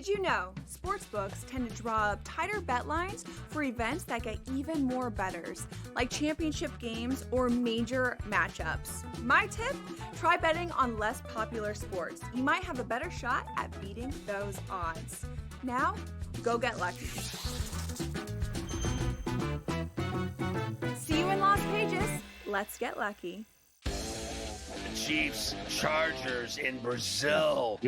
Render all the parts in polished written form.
Did you know sportsbooks tend to draw up tighter bet lines for events that get even more bettors, like championship games or major matchups? My tip, try betting on less popular sports. You might have a better shot at beating those odds. Now, go get lucky. See you in Las Vegas. Let's get lucky. Chiefs Chargers in Brazil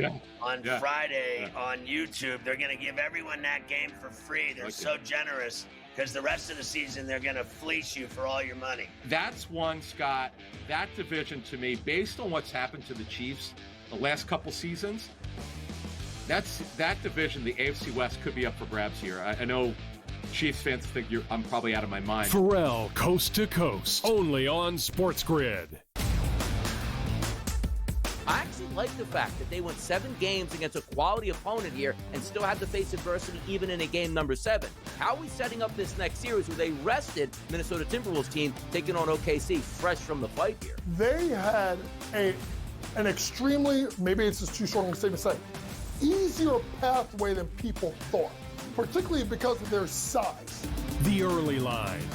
on Friday on YouTube. They're going to give everyone that game for free. They're so generous because the rest of the season they're going to fleece you for all your money. That's one, Scott. That division to me, based on what's happened to the Chiefs the last couple seasons, that division, the AFC West, could be up for grabs here. I know Chiefs fans think I'm probably out of my mind. Pharrell, Coast to Coast, only on SportsGrid. I actually like the fact that they went 7 games against a quality opponent here and still had to face adversity even in a game number 7. How are we setting up this next series where they rested Minnesota Timberwolves team taking on OKC fresh from the fight here? They had an extremely, maybe it's just too strong a statement to say, easier pathway than people thought, particularly because of their size. The early line,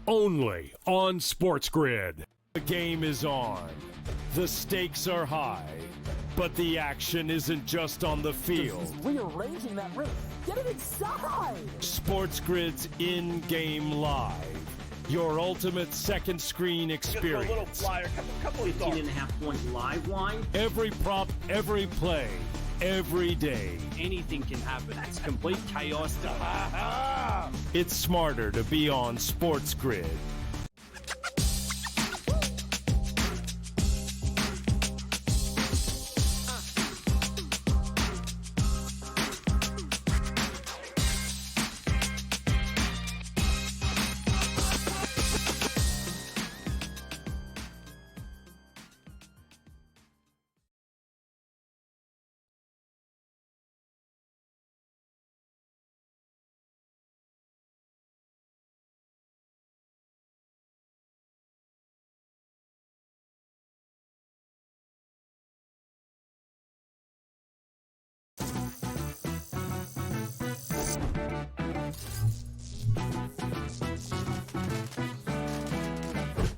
only on SportsGrid. The game is on. The stakes are high, but the action isn't just on the field. He's rearranging that rim. Get it inside! SportsGrid's in-game live. Your ultimate second screen experience. Just a little flyer, couple of thoughts. 18.5 point live line. Every prop, every play, every day. Anything can happen. That's complete chaos. It's smarter to be on SportsGrid.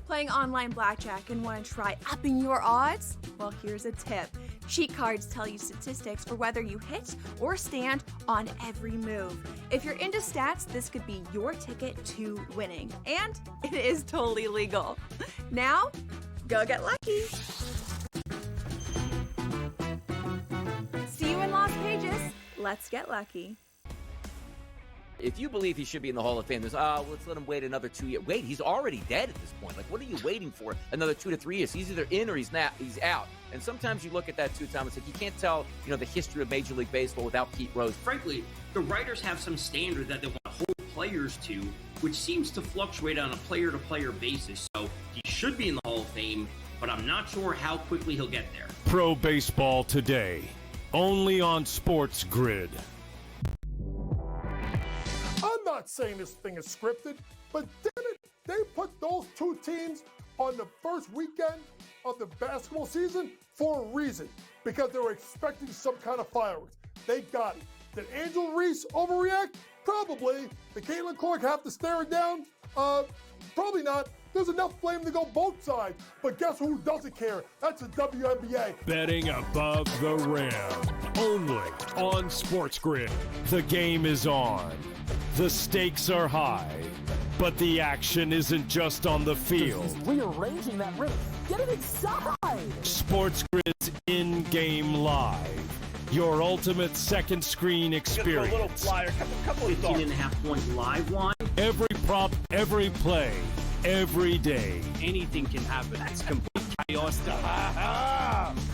Playing online blackjack and want to try upping your odds? Well, here's a tip. Cheat cards tell you statistics for whether you hit or stand on every move. If you're into stats, this could be your ticket to winning. And it is totally legal. Now, go get lucky. See you in Las Vegas. Let's get lucky. If you believe he should be in the Hall of Fame, there's, let's let him wait another 2 years. Wait, he's already dead at this point. Like, what are you waiting for? Another 2 to 3 years. He's either in or he's out. And sometimes you look at that too, Tom. It's like you can't tell, the history of Major League Baseball without Pete Rose. Frankly, the writers have some standard that they want to hold players to, which seems to fluctuate on a player-to-player basis. So he should be in the Hall of Fame, but I'm not sure how quickly he'll get there. Pro Baseball Today, only on SportsGrid. I'm not saying this thing is scripted, but damn it, they put those two teams on the first weekend of the basketball season for a reason, because they were expecting some kind of fireworks. They got it. Did Angel Reese overreact? Probably. Did Caitlin Clark have to stare it down? Probably not. There's enough blame to go both sides. But guess who doesn't care? That's the WNBA. Betting above the rim, only on SportsGrid. The game is on. The stakes are high, but the action isn't just on the field. He's rearranging that rim. Get it inside! SportsGrid's in-game live. Your ultimate second screen experience. Just a little flyer, couple of thoughts. 18.5 point live line. Every prop, every play, every day. Anything can happen. That's complete chaos.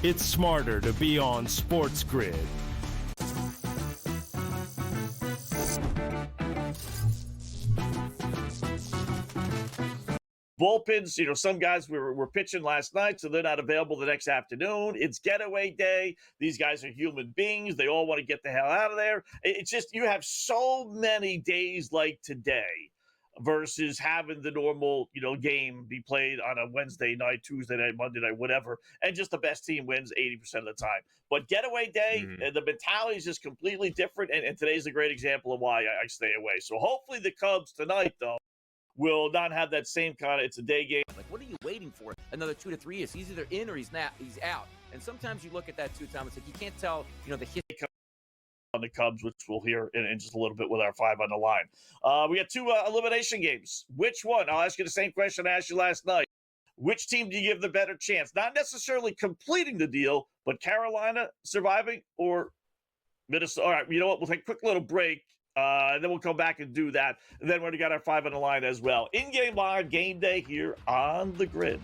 It's smarter to be on SportsGrid. Bullpens, some guys were pitching last night, so they're not available the next afternoon. It's getaway day. These guys are human beings. They all want to get the hell out of there. It's just you have so many days like today versus having the normal, game be played on a Wednesday night, Tuesday night, Monday night, whatever, and just the best team wins 80% of the time. But getaway day, the mentality is just completely different, and today's a great example of why I stay away. So hopefully the Cubs tonight, though, will not have that same kind of, it's a day game. Like, what are you waiting for? Another 2 to 3 years. He's either in or he's out. And sometimes you look at that too, Tom, it's like you can't tell, the history on the Cubs, which we'll hear in just a little bit with our 5 on the line. We got 2 elimination games. Which one? I'll ask you the same question I asked you last night. Which team do you give the better chance? Not necessarily completing the deal, but Carolina surviving or Minnesota? All right, you know what? We'll take a quick little break. And then we'll come back and do that. And then we're going to get our 5 on the line as well. In-game live game day here on the Grid.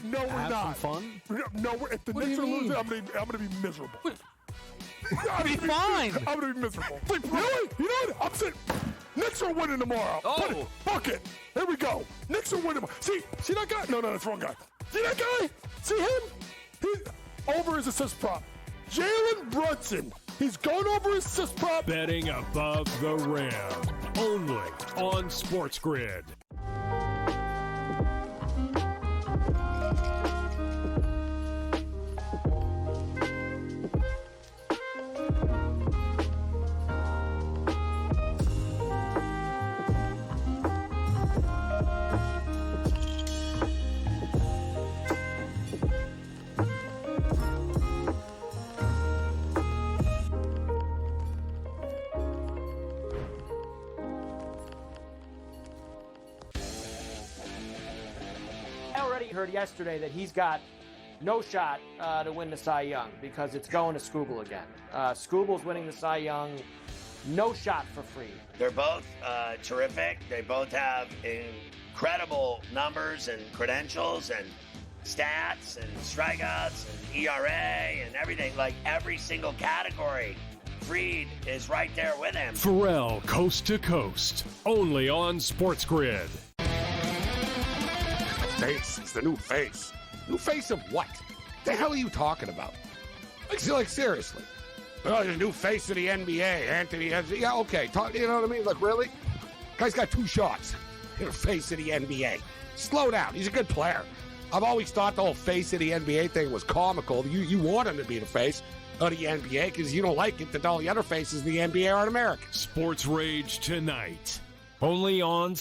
No, we're not. Fun? No, if the Knicks are losing, I'm gonna be miserable. Be fine. I'm gonna be miserable. Really? You know what? I'm saying Knicks are winning tomorrow. Oh. Fuck it. Here we go. Knicks are winning. See that guy? No, that's the wrong guy. See that guy? See him? He's over his assist prop. Jalen Brunson. He's going over his assist prop. Betting above the rim. Only on SportsGrid. Heard yesterday that he's got no shot to win the Cy Young because it's going to Skubal again. Skubal's winning the Cy Young, no shot for free. They're both terrific. They both have incredible numbers and credentials and stats and strikeouts and ERA and everything, like every single category. Fried is right there with him. Pharrell, coast to coast, only on SportsGrid. Face. It's the new face. New face of what? The hell are you talking about? Like seriously. Oh, the new face of the NBA, Anthony. Yeah, okay. You know what I mean? Look, really? Guy's got 2 shots. You're the face of the NBA. Slow down. He's a good player. I've always thought the whole face of the NBA thing was comical. You want him to be the face of the NBA because you don't like it that all the other faces of the NBA aren't American. Sports Rage tonight. Only on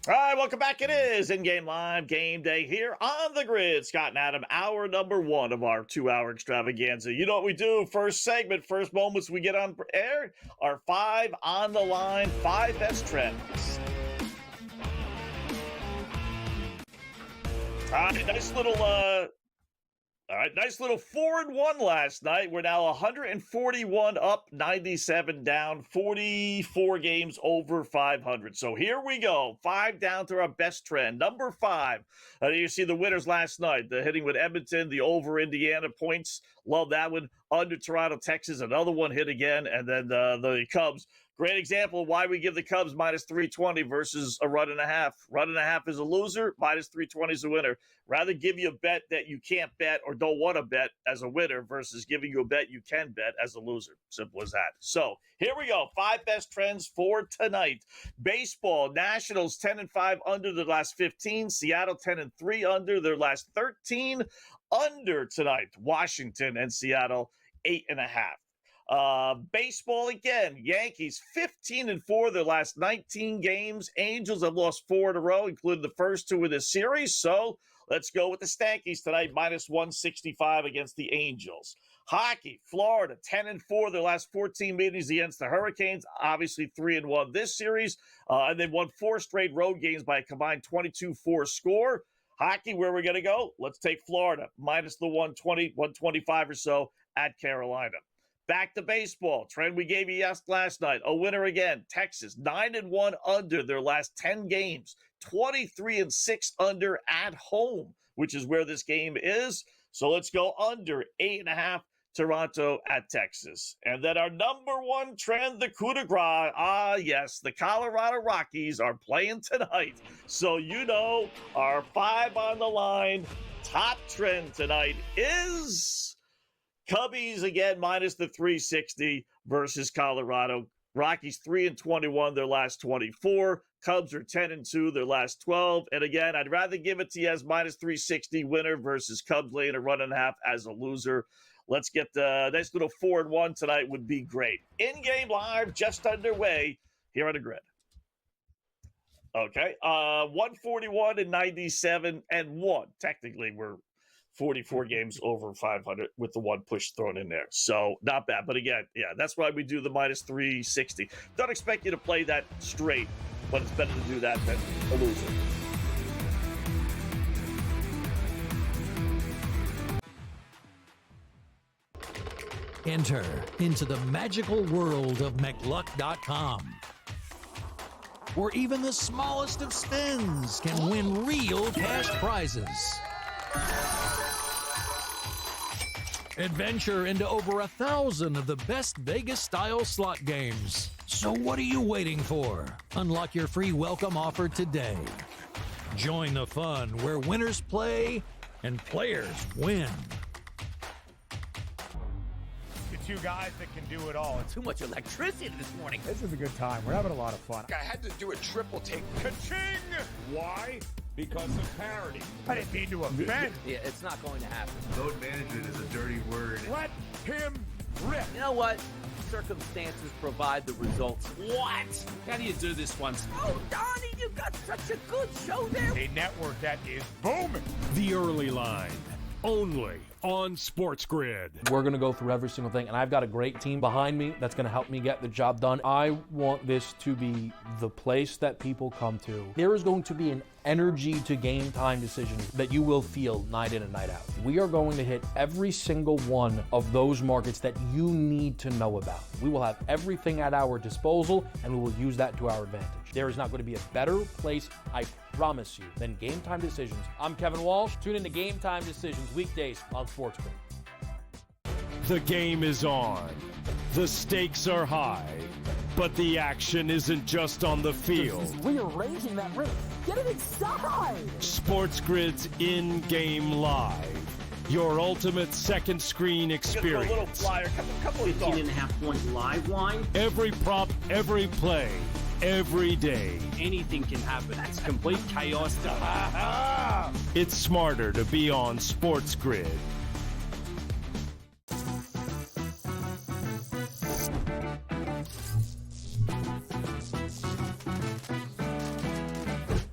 All right, welcome back. It is In-Game Live Game Day here on the Grid. Scott and Adam, hour number 1 of our 2-hour extravaganza. You know what we do? First segment, first moments we get on air, our 5 on the line, 5 best trends. All right, nice little 4-1 last night. We're now 141 up, 97 down, 44 games over 500. So here we go. 5 down to our best trend. Number 5. You see the winners last night. The hitting with Edmonton, the over Indiana points. Love that one. Under Toronto, Texas, another one hit again. And then the Cubs. Great example of why we give the Cubs minus 320 versus a run and a half. Run and a half is a loser, minus 320 is a winner. Rather give you a bet that you can't bet or don't want to bet as a winner versus giving you a bet you can bet as a loser. Simple as that. So here we go. 5 best trends for tonight. Baseball, Nationals 10-5 under their last 15. Seattle 10-3 under their last 13. Under tonight, Washington and Seattle 8.5. Baseball again, Yankees 15-4 their last 19 games. Angels have lost 4 in a row, including the first 2 of this series. So Let's go with the Stankies tonight, minus 165 against the Angels. Hockey, Florida, 10-4 their last 14 meetings against the Hurricanes. Obviously 3-1 this series. And they've won 4 straight road games by a combined 22-4 score. Hockey, where we're going to go? Let's take Florida, minus the 120, 125 or so at Carolina. Back to baseball. Trend we gave you last night. A winner again. Texas, 9-1 under their last 10 games. 23-6 under at home, which is where this game is. So let's go under 8.5. Toronto at Texas. And then our number one trend, the coup de grace. Yes, the Colorado Rockies are playing tonight. So you know our 5 on the line top trend tonight is Cubbies again, minus the 360 versus Colorado. Rockies 3-21 their last 24. Cubs are 10-2 their last 12. And again, I'd rather give it to you as minus 360 winner versus Cubs laying a 1.5 as a loser. Let's get the nice little 4-1 tonight would be great. In-game live just underway here on the grid. Okay, 141 and 97 and 1. Technically, we're 44 games over 500 with the 1 push thrown in there. So not bad. But again, yeah, that's why we do the minus 360. Don't expect you to play that straight, but it's better to do that than a loser. Enter into the magical world of McLuck.com, where even the smallest of spins can win real cash prizes. Adventure into over 1,000 of the best Vegas-style slot games. So what are you waiting for? Unlock your free welcome offer today. Join the fun where winners play and players win. Two guys that can do it all. Too much electricity this morning. This is a good time. We're having a lot of fun. I had to do a triple take. Ka-ching! Why? Because of parity. I didn't mean to offend. Yeah, it's not going to happen. Load management is a dirty word. Let him rip. You know what? Circumstances provide the results. What? How do you do this once? Oh, Donnie, you got such a good show there. A network that is booming. The Early Line, only on SportsGrid. We're going to go through every single thing, and I've got a great team behind me that's going to help me get the job done. I want this to be the place that people come to. There is going to be an energy to game time decisions that you will feel night in and night out. We are going to hit every single one of those markets that you need to know about. We will have everything at our disposal, and we will use that to our advantage. There is not going to be a better place, I promise you, than Game Time Decisions. I'm Kevin Walsh. Tune in to Game Time Decisions weekdays on SportsGrid. The game is on. The stakes are high. But the action isn't just on the field. Rearranging that rhythm. Get it inside! SportsGrid's in-game live. Your ultimate second screen experience. A little flyer, couple of 18.5-point live line. Every prop, every play, every day. Anything can happen. That's complete chaos. It's smarter to be on SportsGrid.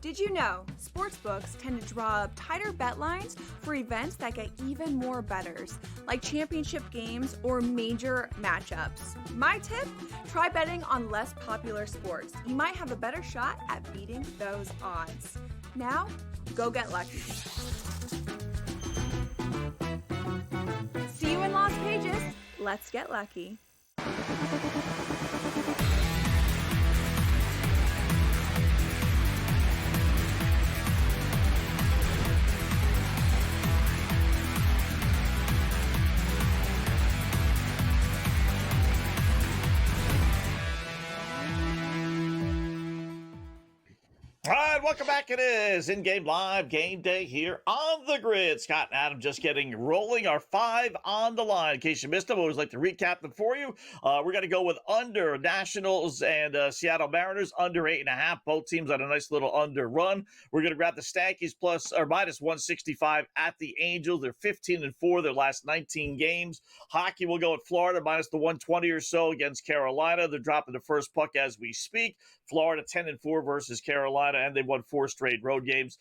Did you know sportsbooks tend to draw up tighter bet lines for events that get even more bettors, like championship games or major matchups? My tip? Try betting on less popular sports. You might have a better shot at beating those odds. Now, go get lucky. See you in Las Vegas. Let's get lucky. All right, welcome back. It is in-game live game day here on the grid. Scott and Adam just getting rolling. Our 5 on the line. In case you missed them, I always like to recap them for you. We're going to go with under Nationals and Seattle Mariners under 8.5. Both teams on a nice little under run. We're going to grab the Stankies plus or minus 165 at the Angels. They're 15-4 their last 19 games. Hockey will go at Florida minus the 120 or so against Carolina. They're dropping the first puck as we speak. Florida 10-4 versus Carolina, and they won won 4 straight road games.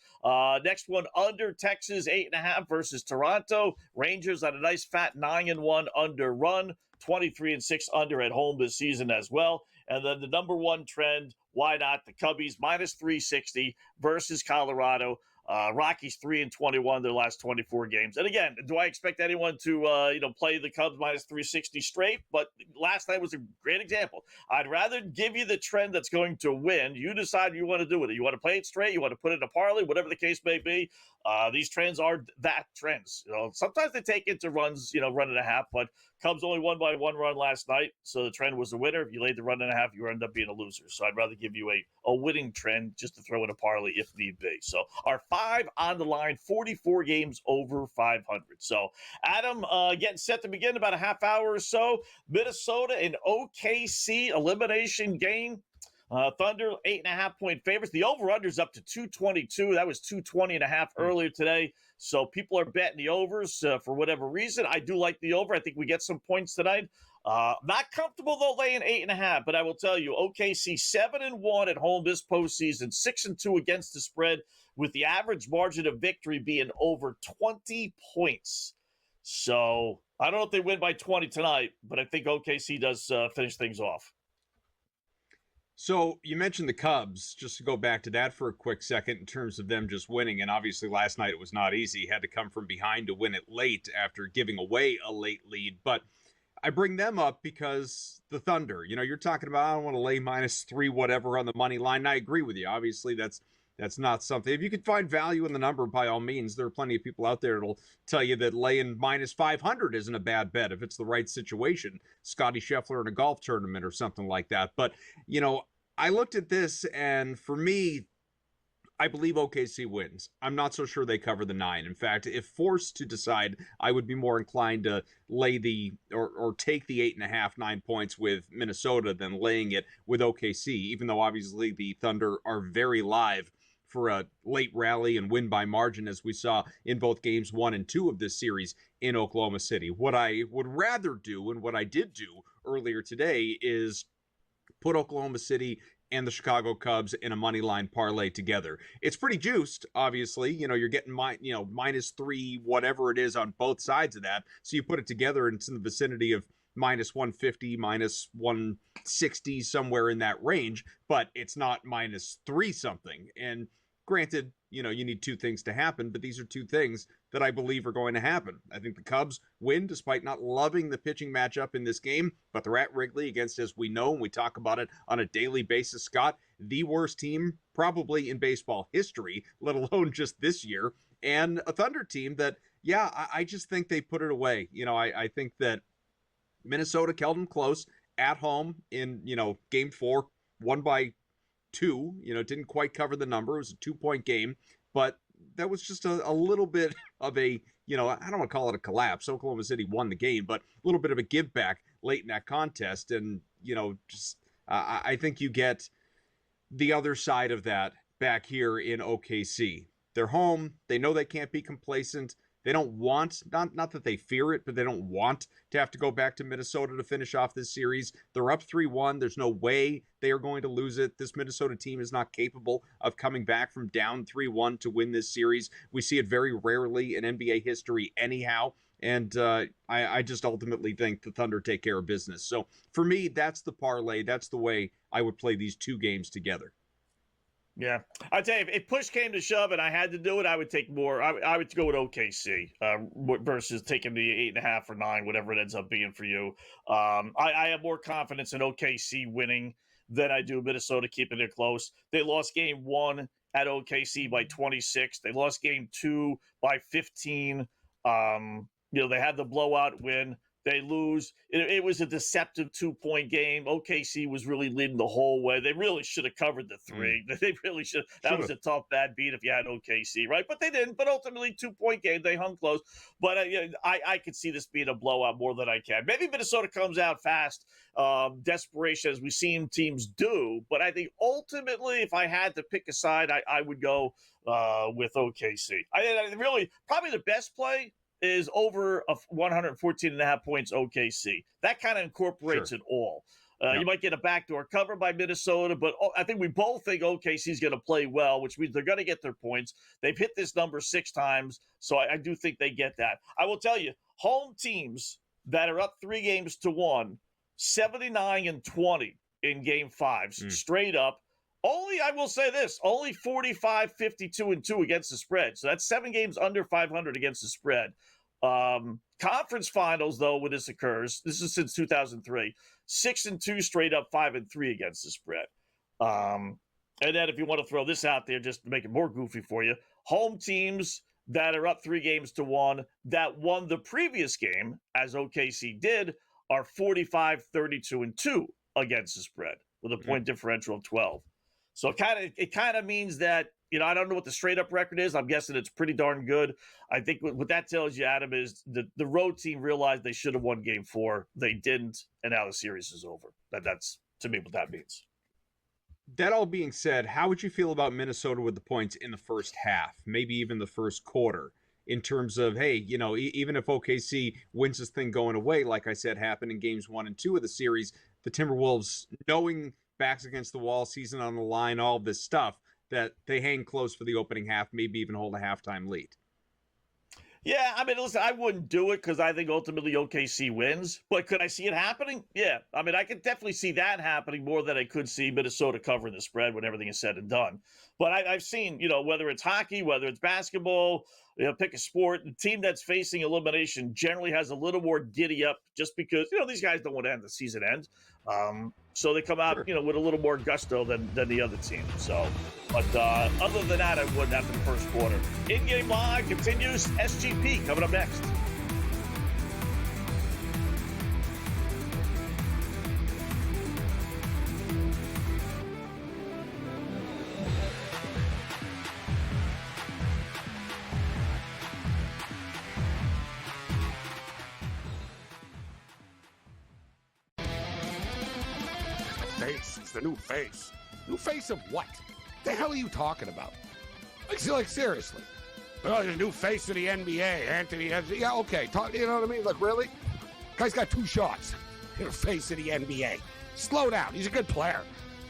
Next one, under Texas, 8.5 versus Toronto. Rangers on a nice fat 9-1 under run, 23-6 under at home this season as well. And then the number one trend, why not? The Cubbies minus 360 versus Colorado. Rockies 3-21 their last 24 games. And again, do I expect anyone to play the Cubs minus 360 straight? But last night was a great example. I'd rather give you the trend that's going to win. You decide you want to do it. You want to play it straight. You want to put it in a parlay, whatever the case may be. These trends are that trends. Sometimes they take into runs, run and a half, but Cubs only won by 1 run last night, so the trend was the winner. If you laid the run and a half, you end up being a loser. So I'd rather give you a winning trend just to throw in a parlay if need be. So our 5 on the line, 44 games over 500. So Adam, getting set to begin in about a half hour or so. Minnesota and OKC elimination game. Thunder, 8.5-point favorites. The over-under's up to 222. That was 220.5 earlier today. So people are betting the overs for whatever reason. I do like the over. I think we get some points tonight. Not comfortable, though, laying 8.5. But I will tell you, OKC 7-1 at home this postseason, 6-2 against the spread, with the average margin of victory being over 20 points. So I don't know if they win by 20 tonight, but I think OKC does finish things off. So you mentioned the Cubs, just to go back to that for a quick second in terms of them just winning. And obviously last night it was not easy. Had to come from behind to win it late after giving away a late lead. But I bring them up because the Thunder, you're talking about, I don't want to lay -3 whatever on the money line. And I agree with you. Obviously that's not something. If you could find value in the number, by all means, there are plenty of people out there that'll tell you that laying -500 isn't a bad bet if it's the right situation. Scotty Scheffler in a golf tournament or something like that. But, I looked at this, and for me, I believe OKC wins. I'm not so sure they cover the 9. In fact, if forced to decide, I would be more inclined to lay or take the 8.5, 9 points with Minnesota than laying it with OKC, even though obviously the Thunder are very live for a late rally and win by margin, as we saw in both games 1 and 2 of this series in Oklahoma City. What I would rather do, and what I did do earlier today, is put Oklahoma City and the Chicago Cubs in a money line parlay together. It's pretty juiced, obviously. You're getting -3, whatever it is on both sides of that. So you put it together and it's in the vicinity of -150, -160, somewhere in that range, but it's not -3 something. And granted, you need 2 things to happen, but these are 2 things that I believe are going to happen. I think the Cubs win despite not loving the pitching matchup in this game, but they're at Wrigley against, as we know, and we talk about it on a daily basis, Scott, the worst team probably in baseball history, let alone just this year, and a Thunder team that, I just think they put it away. I think that Minnesota held them close at home in, game 4, won by 2, didn't quite cover the number. It was a 2-point game, but that was just a little bit of a, I don't want to call it a collapse. Oklahoma City won the game, but a little bit of a give back late in that contest. And, I think you get the other side of that back here in OKC. They're home. They know they can't be complacent. They don't want, not that they fear it, but they don't want to have to go back to Minnesota to finish off this series. They're up 3-1. There's no way they are going to lose it. This Minnesota team is not capable of coming back from down 3-1 to win this series. We see it very rarely in NBA history anyhow. And I just ultimately think the Thunder take care of business. So for me, that's the parlay. That's the way I would play these 2 games together. Yeah. I tell you, if push came to shove and I had to do it, I would take more. I would go with OKC versus taking the 8.5 or 9, whatever it ends up being for you. I have more confidence in OKC winning than I do Minnesota keeping it close. They lost game 1 at OKC by 26. They lost game 2 by 15. They had the blowout win. They lose. It was a deceptive 2-point game. OKC was really leading the whole way. They really should have covered the 3. They really should. That was a tough, bad beat if you had OKC, right? But they didn't. But ultimately, 2-point game. They hung close. But I could see this being a blowout more than I can. Maybe Minnesota comes out fast, desperation, as we've seen teams do. But I think ultimately, if I had to pick a side, I would go with OKC. I really, probably the best play is over 114.5 points OKC. That kind of incorporates it all. You might get a backdoor cover by Minnesota, but I think we both think OKC's going to play well, which means they're going to get their points. They've hit this number 6 times, so I do think they get that. I will tell you, home teams that are up 3-1, 79-20 in game 5s, straight up. Only, I will say this, only 45, 52-2 against the spread. So that's 7 games under 500 against the spread. Conference finals, though, when this occurs, this is since 2003, 6-2 straight up, 5-3 against the spread. And then if you want to throw this out there just to make it more goofy for you, home teams that are up 3-1 that won the previous game, as OKC did, are 45, 32-2 against the spread with a point differential of 12. So it kind of means that, I don't know what the straight up record is. I'm guessing it's pretty darn good. I think what that tells you, Adam, is the road team realized they should have won game 4. They didn't, and now the series is over. That's, to me, what that means. That all being said, how would you feel about Minnesota with the points in the first half, maybe even the first quarter, in terms of, hey, even if OKC wins this thing going away, like I said, happened in games 1 and 2 of the series, the Timberwolves, knowing backs against the wall, season on the line, all of this stuff, that they hang close for the opening half, maybe even hold a halftime lead. Yeah, I mean, listen, I wouldn't do it because I think ultimately OKC wins. But could I see it happening? Yeah. I mean, I could definitely see that happening more than I could see Minnesota covering the spread when everything is said and done. But I've seen, whether it's hockey, whether it's basketball, pick a sport, the team that's facing elimination generally has a little more giddy up just because, these guys don't want to end the season end. So they come out, with a little more gusto than the other team. So, but other than that, I wouldn't after the first quarter. In-game live continues. SGP coming up next. It's the new face. New face of what? The hell are you talking about? Like seriously. Oh, the new face of the NBA, Anthony. Yeah, okay. You know what I mean? Like, really? Guy's got 2 shots. You're face of the NBA. Slow down. He's a good player.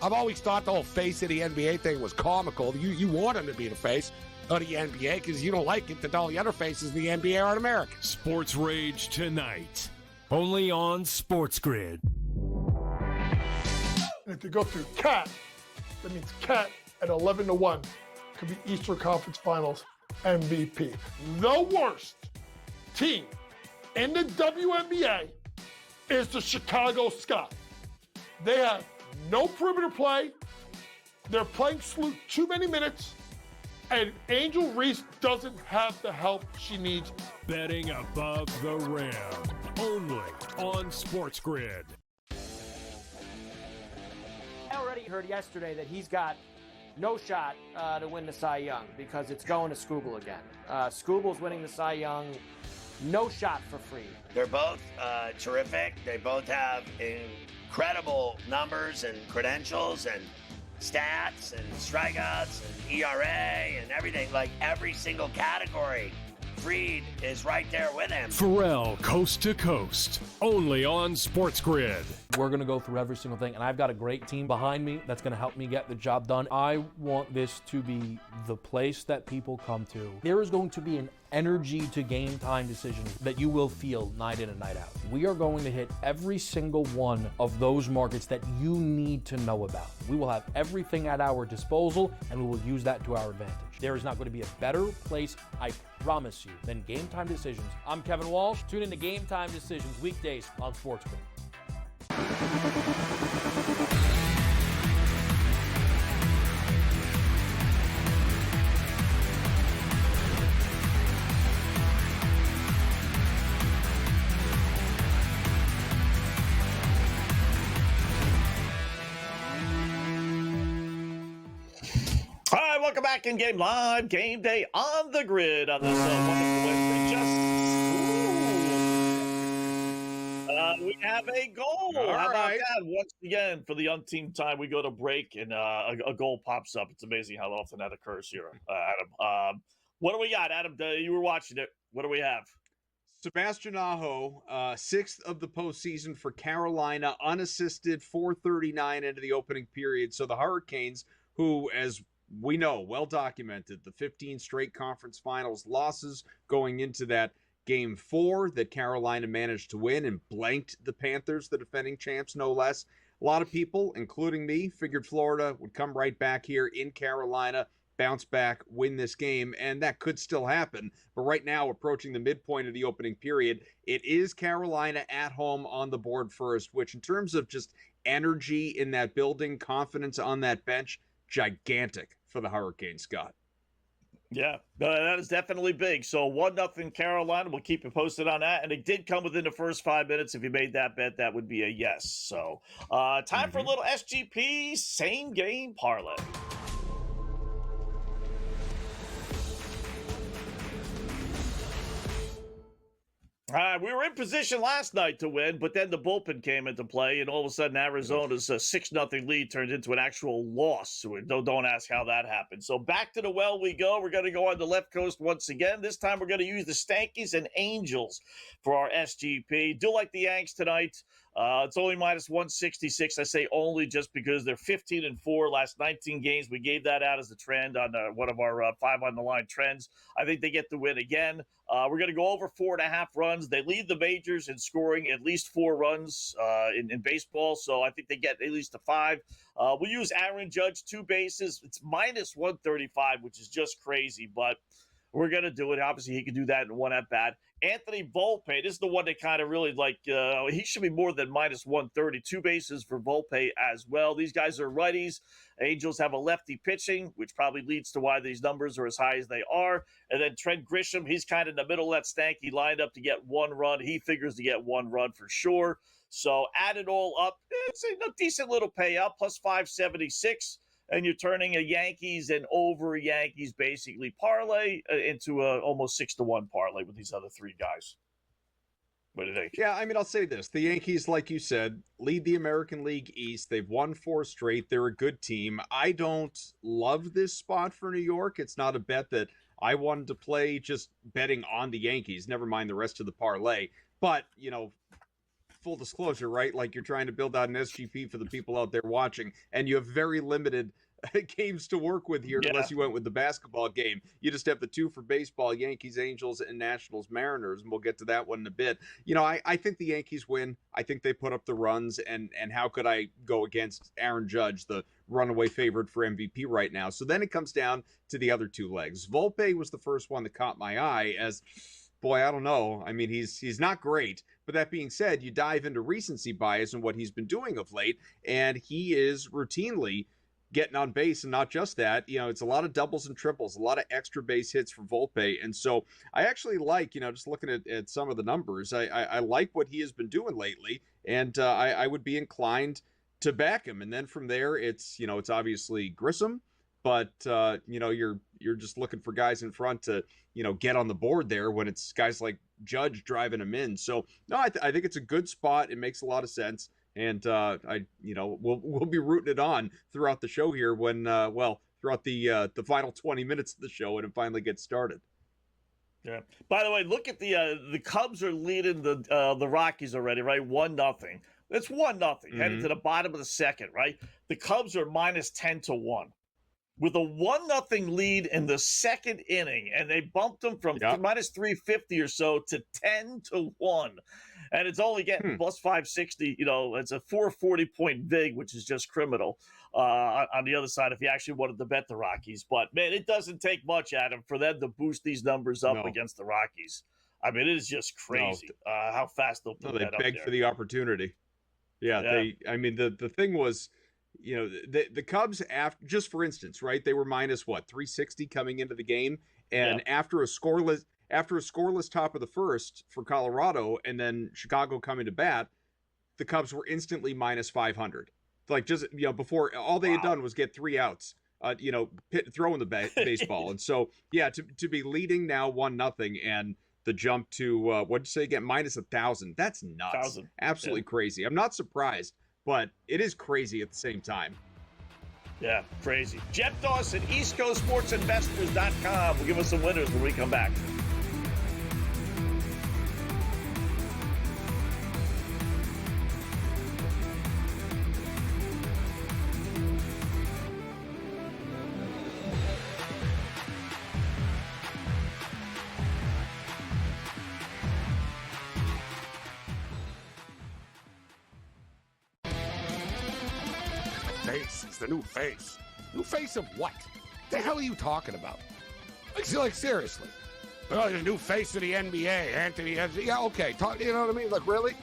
I've always thought the whole face of the NBA thing was comical. You want him to be the face of the NBA because you don't like it that all the other faces in the NBA aren't American. Sports Rage tonight. Only on SportsGrid. And if you go through Cat, that means Cat at 11-1 could be Eastern Conference Finals MVP. The worst team in the WNBA is the Chicago Sky. They have no perimeter play. They're playing Sloot too many minutes. And Angel Reese doesn't have the help she needs. Betting above the rim. Only on SportsGrid. I already heard yesterday that he's got no shot to win the Cy Young because it's going to Skubal again. Skubal's winning the Cy Young. No shot for free. They're both terrific. They both have incredible numbers and credentials and stats and strikeouts and ERA and everything, like every single category. Freed is right there with him. Pharrell, coast to coast, only on SportsGrid. We're going to go through every single thing, and I've got a great team behind me that's going to help me get the job done. I want this to be the place that people come to. There is going to be an energy to game time decisions that you will feel night in and night out. We are going to hit every single one of those markets that you need to know about. We will have everything at our disposal, and we will use that to our advantage. There is not going to be a better place, I promise you, than Game Time Decisions. I'm Kevin Walsh. Tune in to Game Time Decisions weekdays on SportsGrid. All right, welcome back in Game Live, Game Day on the Grid on this wonderful Wednesday. We have a goal. All How about right. that? Once again, for the umpteenth time, we go to break and a goal pops up. It's amazing how often that occurs here, Adam. What do we got, Adam? You were watching it. What do we have? Sebastian Aho, 6th of the postseason for Carolina, unassisted, 439 into the opening period. So the Hurricanes, who, as we know, well documented, the 15 straight conference finals losses going into that Game 4 that Carolina managed to win and blanked the Panthers, the defending champs, no less. A lot of people, including me, figured Florida would come right back here in Carolina, bounce back, win this game, and that could still happen. But right now, approaching the midpoint of the opening period, it is Carolina at home on the board first, which in terms of just energy in that building, confidence on that bench, gigantic for the Hurricanes, Scott. Yeah, that is definitely big. So 1-0 Carolina. We'll keep you posted on that. And it did come within the first 5 minutes. If you made that bet, that would be a yes. So time for a little SGP same game parlay. We were in position last night to win, but then the bullpen came into play, and all of a sudden Arizona's 6-0 lead turned into an actual loss. So don't ask how that happened. So back to the well we go. We're going to go on the left coast once again. This time we're going to use the Stankies and Angels for our SGP. Do like the Yanks tonight. It's only minus 166. I say only just because they're 15-4 last 19 games. We gave that out as a trend on one of our 5 on the line trends. I think they get the win again. We're going to go over 4.5 runs. They lead the majors in scoring at least 4 runs in baseball, so I think they get at least a 5. We'll use Aaron Judge 2 bases. It's minus 135, which is just crazy, but we're going to do it. Obviously, he can do that in one at bat. Anthony Volpe, this is the one that kind of really he should be more than minus 130. 2 bases for Volpe as well. These guys are righties. Angels have a lefty pitching, which probably leads to why these numbers are as high as they are. And then Trent Grisham, he's kind of in the middle of that stank. He lined up to get 1 run. He figures to get 1 run for sure. So add it all up, it's a decent little payout, plus 576. And you're turning a Yankees and over Yankees basically parlay into a almost 6-1 parlay with these other 3 guys. What do you think? Yeah, I mean, I'll say this. The Yankees, like you said, lead the American League East. They've won 4 straight. They're a good team. I don't love this spot for New York. It's not a bet that I wanted to play just betting on the Yankees, never mind the rest of the parlay. But, you know, full disclosure, right? Like, you're trying to build out an SGP for the people out there watching, and you have very limited games to work with here, unless you went with the basketball game. You just have the 2 for baseball, Yankees, Angels, and Nationals, Mariners, and we'll get to that one in a bit. You know, I think the Yankees win. I think they put up the runs, and how could I go against Aaron Judge, the runaway favorite for MVP right now? So then it comes down to the other 2 legs. Volpe was the first one that caught my eye as, boy, I don't know. I mean, he's not great. But that being said, you dive into recency bias and what he's been doing of late, and he is routinely getting on base. And not just that, you know, it's a lot of doubles and triples, a lot of extra base hits for Volpe. And so I actually like, you know, just looking at some of the numbers, I like what he has been doing lately. And I would be inclined to back him. And then from there, it's, you know, it's obviously Grissom, but, you know, you're just looking for guys in front to, you know, get on the board there when it's guys like Judge driving him in. So no, I think it's a good spot. It makes a lot of sense. And we'll be rooting it on throughout the show here when, throughout the final 20 minutes of the show when it finally gets started. Yeah. By the way, look at the Cubs are leading the Rockies already, right? 1-0. It's 1-0 heading to the bottom of the second, right? The Cubs are minus 10-1. With a 1-0 lead in the second inning, and they bumped them from minus 350 or so to 10-1. And it's only getting plus 560. You know, it's a 440 point vig, which is just criminal on the other side if you actually wanted to bet the Rockies. But, man, it doesn't take much, Adam, for them to boost these numbers up against the Rockies. I mean, it is just crazy how fast they'll put that up there. They begged for the opportunity. Yeah. The thing was, you know, the Cubs, after, just for instance, right, they were minus 360 coming into the game, and after a scoreless top of the first for Colorado, and then Chicago coming to bat, the Cubs were instantly minus 500. Like, just, you know, before all they had done was get 3 outs, throwing the baseball, and so to be leading now 1-0 and the jump to what'd you say again, minus 1,000? That's nuts, absolutely crazy. I'm not surprised. But it is crazy at the same time. Yeah, crazy. Jeff Dawson, EastCoastSportsInvestors.com will give us some winners when we come back. face. He's the new face. New face of what? The hell are you talking about? Like seriously. Oh, the new face of the NBA, Anthony. Yeah, okay. You know what I mean? Like, really?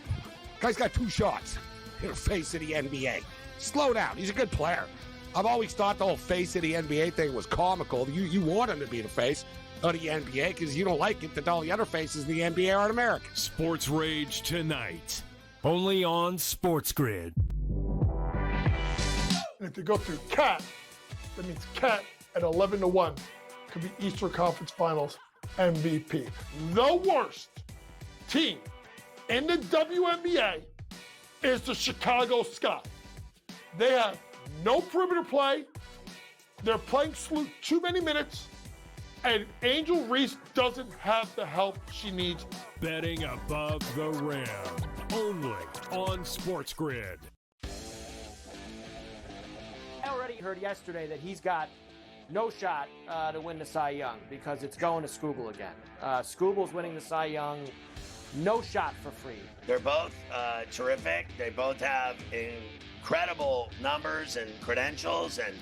Guy's got 2 shots. You're the face of the NBA. Slow down. He's a good player. I've always thought the whole face of the NBA thing was comical. You want him to be the face of the NBA because you don't like it that all the other faces of the NBA aren't American. Sports Rage tonight, only on SportsGrid. And if they go through Cat, that means Cat at 11-1 could be Eastern Conference Finals MVP. The worst team in the WNBA is the Chicago Sky. They have no perimeter play. They're playing Sloot too many minutes. And Angel Reese doesn't have the help she needs. Betting above the rim, only on SportsGrid. I already heard yesterday that he's got no shot to win the Cy Young because it's going to Scooble again. Scooble's winning the Cy Young. No shot for free. They're both terrific. They both have incredible numbers and credentials and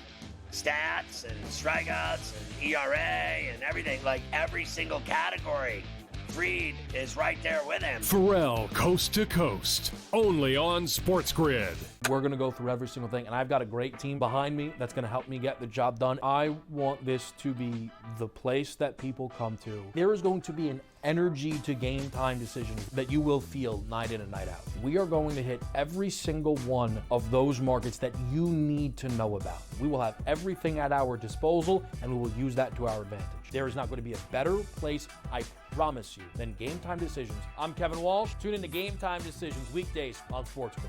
stats and strikeouts and ERA and everything, like every single category. Freed is right there with him. Pharrell, coast to coast, only on SportsGrid. We're going to go through every single thing, and I've got a great team behind me that's going to help me get the job done. I want this to be the place that people come to. There is going to be an energy to game time decisions that you will feel night in and night out. We are going to hit every single one of those markets that you need to know about. We will have everything at our disposal, and we will use that to our advantage. There is not going to be a better place, I promise you, than Game Time Decisions. I'm Kevin Walsh. Tune in to Game Time Decisions weekdays on SportsGrid.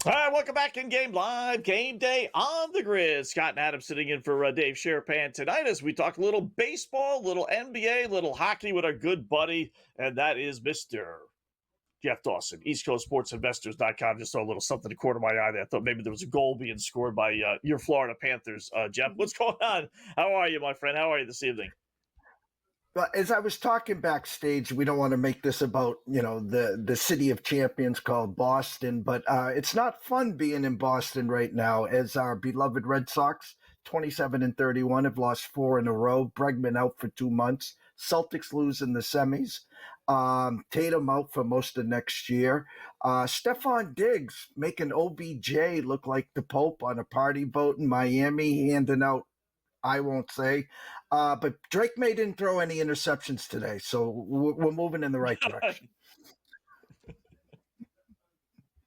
All right, welcome back in Game Live, Game Day on the Grid. Scott and Adam sitting in for Dave Sherapan tonight as we talk a little baseball, little NBA, little hockey with our good buddy, and that is Mr. Jeff Dawson, EastCoastSportsInvestors.com. Just saw a little something to corner my eye there. I thought maybe there was a goal being scored by your Florida Panthers. Jeff, what's going on? How are you, my friend? How are you this evening? Well, as I was talking backstage, we don't want to make this about, the city of champions called Boston, but it's not fun being in Boston right now as our beloved Red Sox, 27-31, have lost 4 in a row. Bregman out for 2 months. Celtics lose in the semis. Tatum out for most of next year. Stephon Diggs making OBJ look like the Pope on a party boat in Miami, handing out, I won't say. But Drake May didn't throw any interceptions today, so we're moving in the right direction.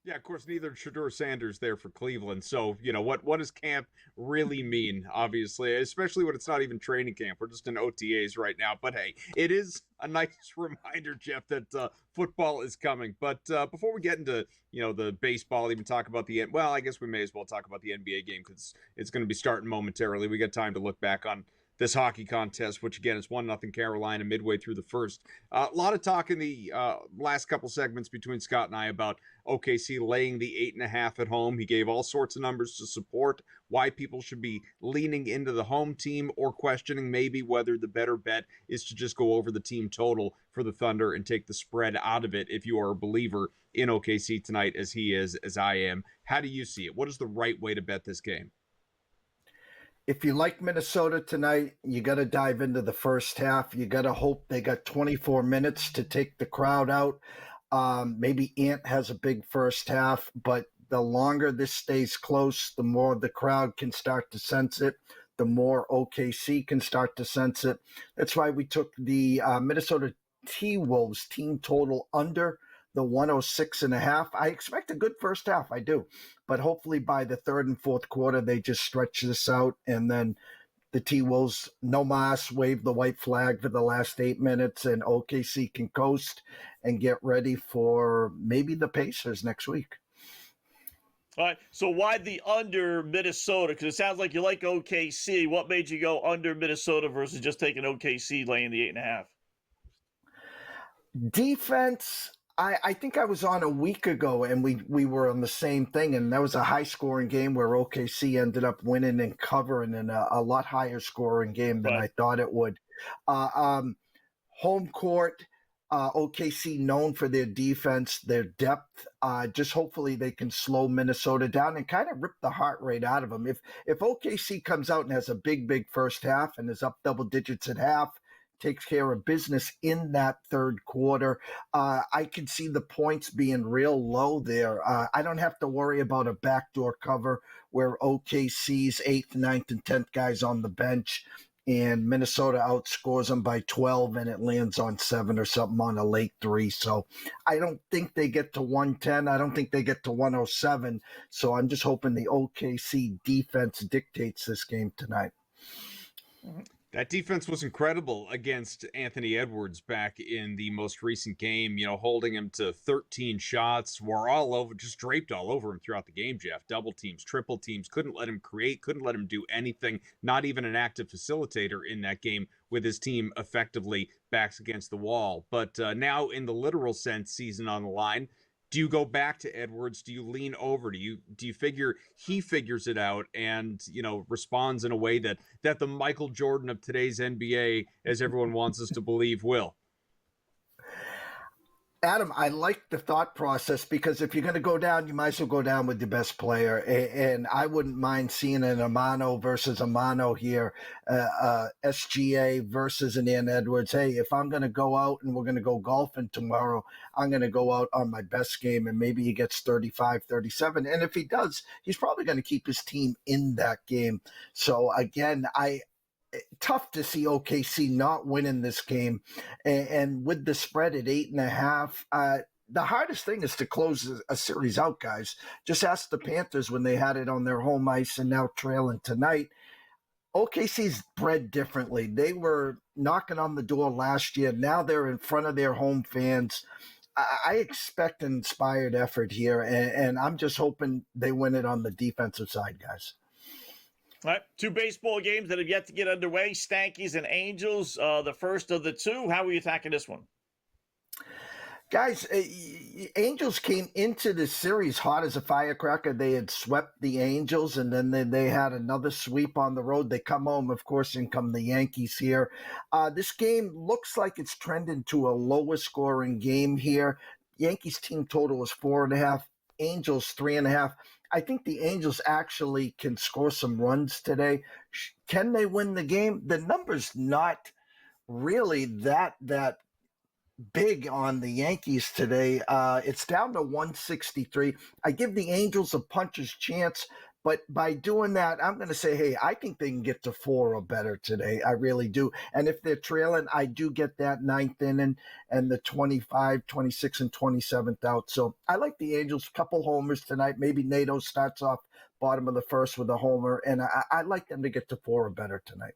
Yeah, of course, neither Shedeur Sanders there for Cleveland. So, what does camp really mean, obviously, especially when it's not even training camp. We're just in OTAs right now. But, hey, it is a nice reminder, Jeff, that football is coming. But before we get into, the baseball, even talk about I guess we may as well talk about the NBA game because it's going to be starting momentarily. We got time to look back on this hockey contest, which again is 1-0 Carolina midway through the first. A lot of talk in the last couple segments between Scott and I about OKC laying the 8.5 at home. He gave all sorts of numbers to support why people should be leaning into the home team or questioning maybe whether the better bet is to just go over the team total for the Thunder and take the spread out of it if you are a believer in OKC tonight as he is, as I am. How do you see it? What is the right way to bet this game? If you like Minnesota tonight, you got to dive into the first half. You got to hope they got 24 minutes to take the crowd out. Maybe Ant has a big first half, but the longer this stays close, the more the crowd can start to sense it, the more OKC can start to sense it. That's why we took the Minnesota T-Wolves team total under the 106.5. I expect a good first half. I do. But hopefully by the third and fourth quarter, they just stretch this out. And then the T-Wolves, no mas, wave the white flag for the last 8 minutes, and OKC can coast and get ready for maybe the Pacers next week. All right. So why the under Minnesota? Because it sounds like you like OKC. What made you go under Minnesota versus just taking OKC laying the 8.5? Defense, I think I was on a week ago, and we were on the same thing, and that was a high-scoring game where OKC ended up winning and covering in a lot higher-scoring game than I thought it would. Home court, OKC known for their defense, their depth. Just hopefully they can slow Minnesota down and kind of rip the heart rate out of them. If OKC comes out and has a big first half and is up double digits at half, takes care of business in that third quarter, I can see the points being real low there. I don't have to worry about a backdoor cover where OKC's 8th, 9th, and 10th guys on the bench and Minnesota outscores them by 12 and it lands on 7 or something on a late 3. So I don't think they get to 110. I don't think they get to 107. So I'm just hoping the OKC defense dictates this game tonight. That defense was incredible against Anthony Edwards back in the most recent game, holding him to 13 shots. Were all over, just draped all over him throughout the game, Jeff. Double teams, triple teams, couldn't let him create, couldn't let him do anything, not even an active facilitator in that game with his team effectively backs against the wall. But now in the literal sense, season on the line, do you go back to Edwards? Do you lean over? Do you figure he figures it out and, responds in a way that the Michael Jordan of today's NBA, as everyone wants us to believe, will? Adam, I like the thought process because if you're going to go down, you might as well go down with your best player. And I wouldn't mind seeing an Amano versus Amano here, SGA versus an Ian Edwards. Hey, if I'm going to go out and we're going to go golfing tomorrow, I'm going to go out on my best game and maybe he gets 35, 37. And if he does, he's probably going to keep his team in that game. So again, tough to see OKC not winning this game, and with the spread at 8.5, the hardest thing is to close a series out, guys. Just ask the Panthers when they had it on their home ice and now trailing tonight. OKC's bred differently. They were knocking on the door last year. Now they're in front of their home fans. I expect an inspired effort here, and I'm just hoping they win it on the defensive side, guys. All right, 2 baseball games that have yet to get underway, Stankies and Angels, the first of the 2. How are you attacking this one? Guys, Angels came into this series hot as a firecracker. They had swept the Angels, and then they had another sweep on the road. They come home, of course, and come the Yankees here. This game looks like it's trending to a lower scoring game here. Yankees team total is 4.5, Angels 3.5. I think the Angels actually can score some runs today. Can they win the game? The number's not really that big on the Yankees today. It's down to 163. I give the Angels a puncher's chance, but by doing that, I'm going to say, hey, I think they can get to 4 or better today. I really do. And if they're trailing, I do get that 9th inning and the 25, 26, and 27th out. So I like the Angels, couple homers tonight. Maybe Nato starts off bottom of the first with a homer, and I like them to get to 4 or better tonight.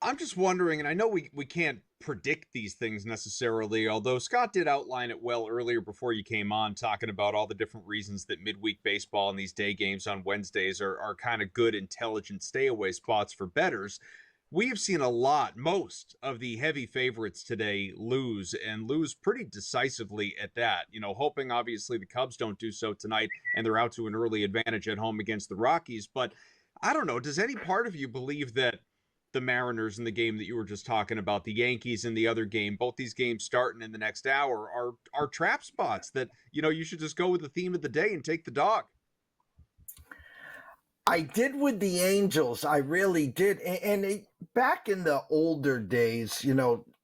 I'm just wondering, and I know we can't predict these things necessarily, although Scott did outline it well earlier before you came on, talking about all the different reasons that midweek baseball and these day games on Wednesdays are kind of good, intelligent stay-away spots for bettors. We have seen most of the heavy favorites today lose, and lose pretty decisively at that. Hoping obviously the Cubs don't do so tonight and they're out to an early advantage at home against the Rockies. But I don't know, does any part of you believe that the Mariners in the game that you were just talking about, the Yankees in the other game, both these games starting in the next hour, are trap spots that, you should just go with the theme of the day and take the dog? I did with the Angels. I really did. And back in the older days,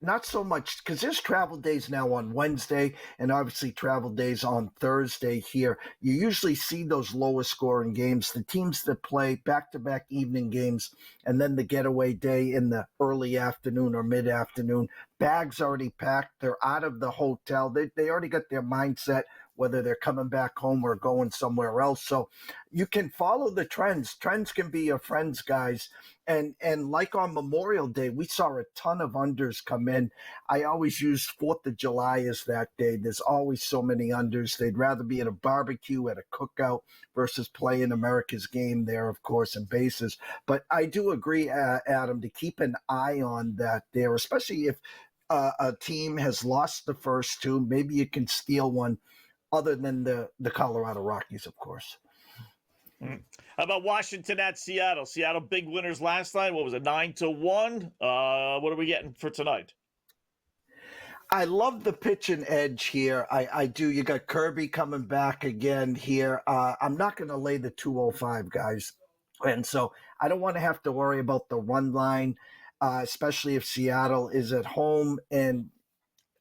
not so much because there's travel days now on Wednesday and obviously travel days on Thursday here. You usually see those lower scoring games, the teams that play back-to-back evening games and then the getaway day in the early afternoon or mid-afternoon. Bags already packed. They're out of the hotel. They already got their mindset whether they're coming back home or going somewhere else. So you can follow the trends. Trends can be your friends, guys. And like on Memorial Day, we saw a ton of unders come in. I always use 4th of July as that day. There's always so many unders. They'd rather be at a barbecue, at a cookout, versus playing America's game there, of course, and bases. But I do agree, Adam, to keep an eye on that there, especially if a team has lost the first two, maybe you can steal one, other than the Colorado Rockies, of course. How about Washington at Seattle? Seattle big winners last night. What was it, 9-1? What are we getting for tonight? I love the pitch and edge here. I do. You got Kirby coming back again here. I'm not going to lay the 205, guys. And so I don't want to have to worry about the run line, especially if Seattle is at home and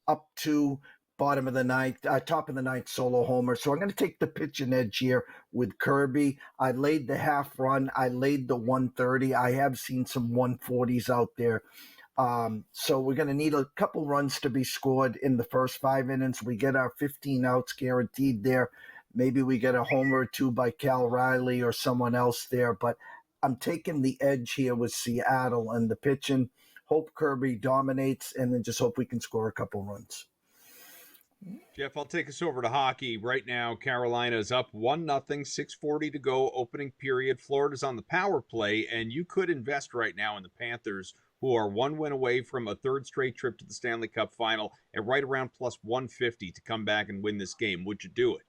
up to bottom of the ninth, top of the ninth solo homer. So I'm going to take the pitch and edge here with Kirby. I laid the half run. I laid the 130. I have seen some 140s out there. So we're going to need a couple runs to be scored in the first 5 innings. We get our 15 outs guaranteed there. Maybe we get a homer or two by Cal Riley or someone else there. But I'm taking the edge here with Seattle and the pitching. Hope Kirby dominates, and then just hope we can score a couple runs. Jeff, I'll take us over to hockey. Right now, Carolina's up 1-0, 6:40 to go, opening period. Florida's on the power play, and you could invest right now in the Panthers, who are 1 win away from a third straight trip to the Stanley Cup final at right around plus 150 to come back and win this game. Would you do it?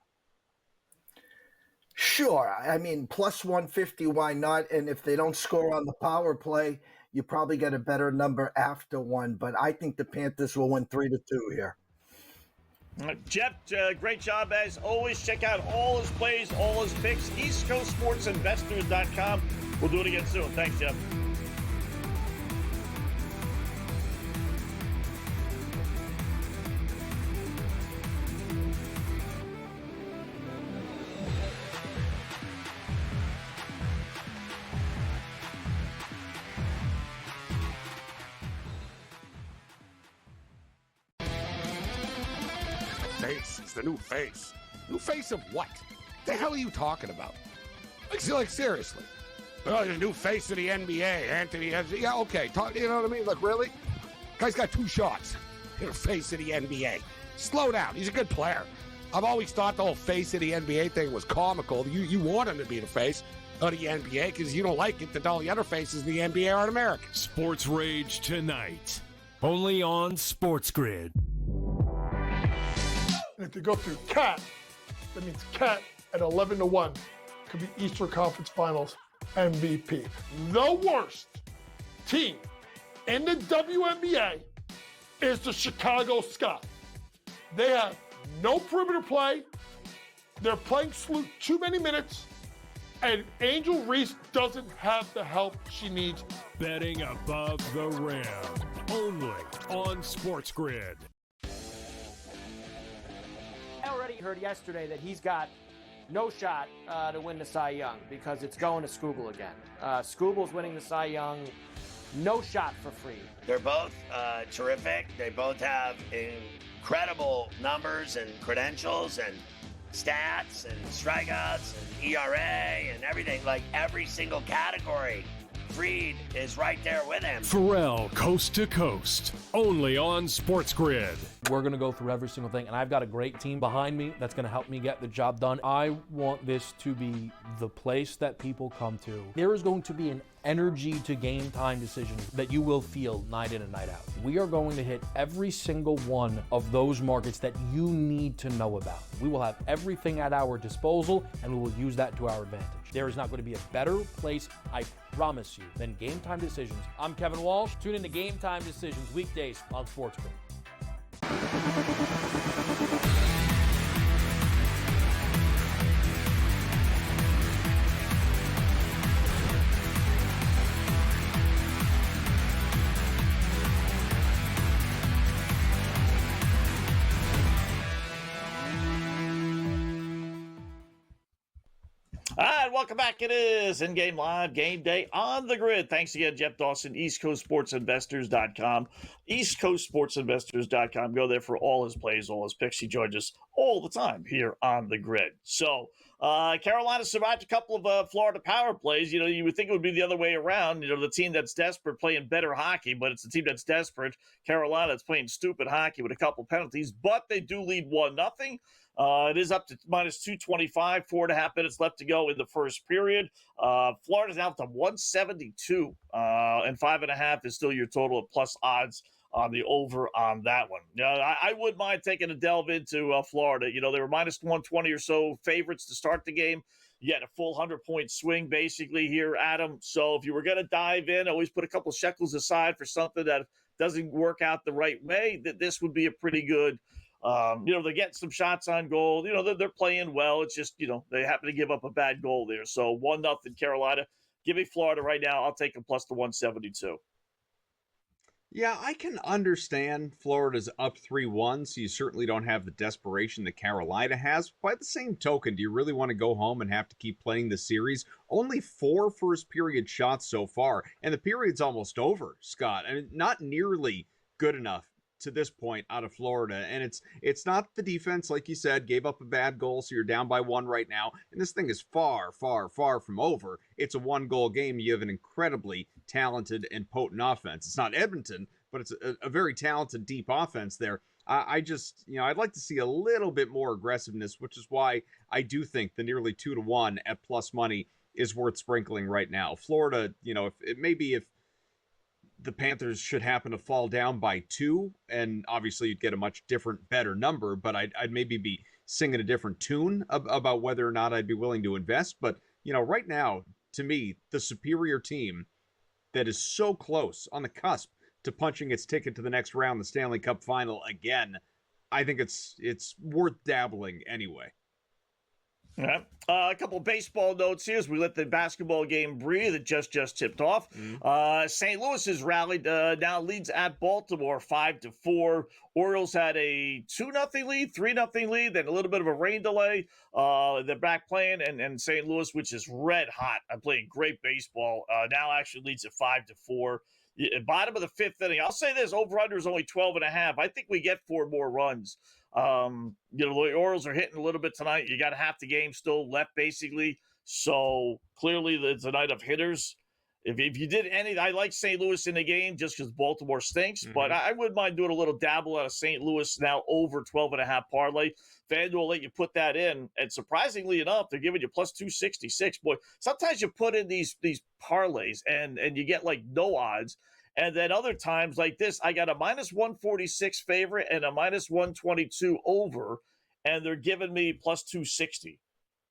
Sure. I mean, plus 150, why not? And if they don't score on the power play, you probably get a better number after one. But I think the Panthers will win 3-2 here. Jeff, great job as always. Check out all his plays, all his picks, EastCoastSportsInvestors.com. We'll do it again soon. Thanks, Jeff. Face. It's the new face. New face of what? The hell are you talking about? Like seriously. Oh, the new face of the NBA, Anthony. Yeah, okay. You know what I mean? Like, really? Guy's got 2 shots. You're the face of the NBA. Slow down. He's a good player. I've always thought the whole face of the NBA thing was comical. You want him to be the face of the NBA because you don't like it that all the other faces in the NBA aren't American. Sports Rage tonight. Only on SportsGrid. And if you go through CAT, that means CAT at 11-1 could be Eastern Conference Finals MVP. The worst team in the WNBA is the Chicago Sky. They have no perimeter play. They're playing Sloot too many minutes. And Angel Reese doesn't have the help she needs. Betting above the rim. Only on SportsGrid. I already heard yesterday that he's got no shot to win the Cy Young because it's going to Skubal again. Skubal's winning the Cy Young, no shot for free. They're both terrific. They both have incredible numbers and credentials and stats and strikeouts and ERA and everything, like every single category. Fried is right there with him. Pharrell, coast to coast, only on SportsGrid. We're going to go through every single thing, and I've got a great team behind me that's going to help me get the job done. I want this to be the place that people come to. There is going to be an energy to game time decisions that you will feel night in and night out. We are going to hit every single one of those markets that you need to know about. We will have everything at our disposal, and we will use that to our advantage. There is not going to be a better place, I promise you, than Game Time Decisions. I'm Kevin Walsh. Tune in to Game Time Decisions weekdays on SportsGrid. All right, welcome back. It is In-Game Live, Game Day on the Grid. Thanks again, Jeff Dawson, EastCoastSportsInvestors.com. EastCoastSportsInvestors.com. Go there for all his plays, all his picks. He joins us all the time here on the Grid. So, Carolina survived a couple of Florida power plays. You know, you would think it would be the other way around. You know, the team that's desperate playing better hockey, but it's the team that's desperate. Carolina that's playing stupid hockey with a couple penalties, but they do lead 1-0. It is up to minus 225, 4.5 minutes left to go in the first period. Florida's now up to 172, and 5.5 is still your total at plus odds on the over on that one. I wouldn't mind taking a delve into Florida. You know, they were minus 120 or so favorites to start the game. You had a full 100-point swing basically here, Adam. So if you were going to dive in, always put a couple shekels aside for something that doesn't work out the right way. That this would be a pretty good. They're getting some shots on goal. You know, they're playing well. It's just, they happen to give up a bad goal there. So 1-0 Carolina. Give me Florida right now. I'll take them plus the 172. Yeah, I can understand Florida's up 3-1, so you certainly don't have the desperation that Carolina has. By the same token, do you really want to go home and have to keep playing the series? Only 4 first-period shots so far, and the period's almost over, Scott. I mean, not nearly good enough to this point out of Florida, and it's not the defense, like you said, gave up a bad goal, so you're down by 1 right now, and this thing is far, far, far from over. It's a 1-goal game. You have an incredibly talented and potent offense. It's not Edmonton, but it's a very talented, deep offense there. I just, I'd like to see a little bit more aggressiveness, which is why I do think the nearly 2-1 at plus money is worth sprinkling right now. Florida, if the Panthers should happen to fall down by 2, and obviously you'd get a much different, better number, but I'd maybe be singing a different tune about whether or not I'd be willing to invest. But, right now, to me, the superior team that is so close on the cusp to punching its ticket to the next round, the Stanley Cup final again, I think it's worth dabbling anyway. Yeah. A couple baseball notes here as we let the basketball game breathe. It just tipped off. St. Louis has rallied, now leads at Baltimore 5-4. Orioles had a 2-0 lead, 3-0 lead, then a little bit of a rain delay. They're back playing, and St. Louis, which is red hot, I'm playing great baseball, now actually leads at 5-4. Bottom of the 5th inning. I'll say this, over-under is only 12.5. I think we get 4 more runs. The Orioles are hitting a little bit tonight. You got half the game still left, basically. So clearly, it's a night of hitters. If you did any, I like St. Louis in the game just because Baltimore stinks, but I wouldn't mind doing a little dabble out of St. Louis now over 12.5 parlay. FanDuel will let you put that in, and surprisingly enough, they're giving you plus 266. Boy, sometimes you put in these parlays and you get like no odds. And then other times like this, I got a minus 146 favorite and a minus 122 over, and they're giving me plus 260.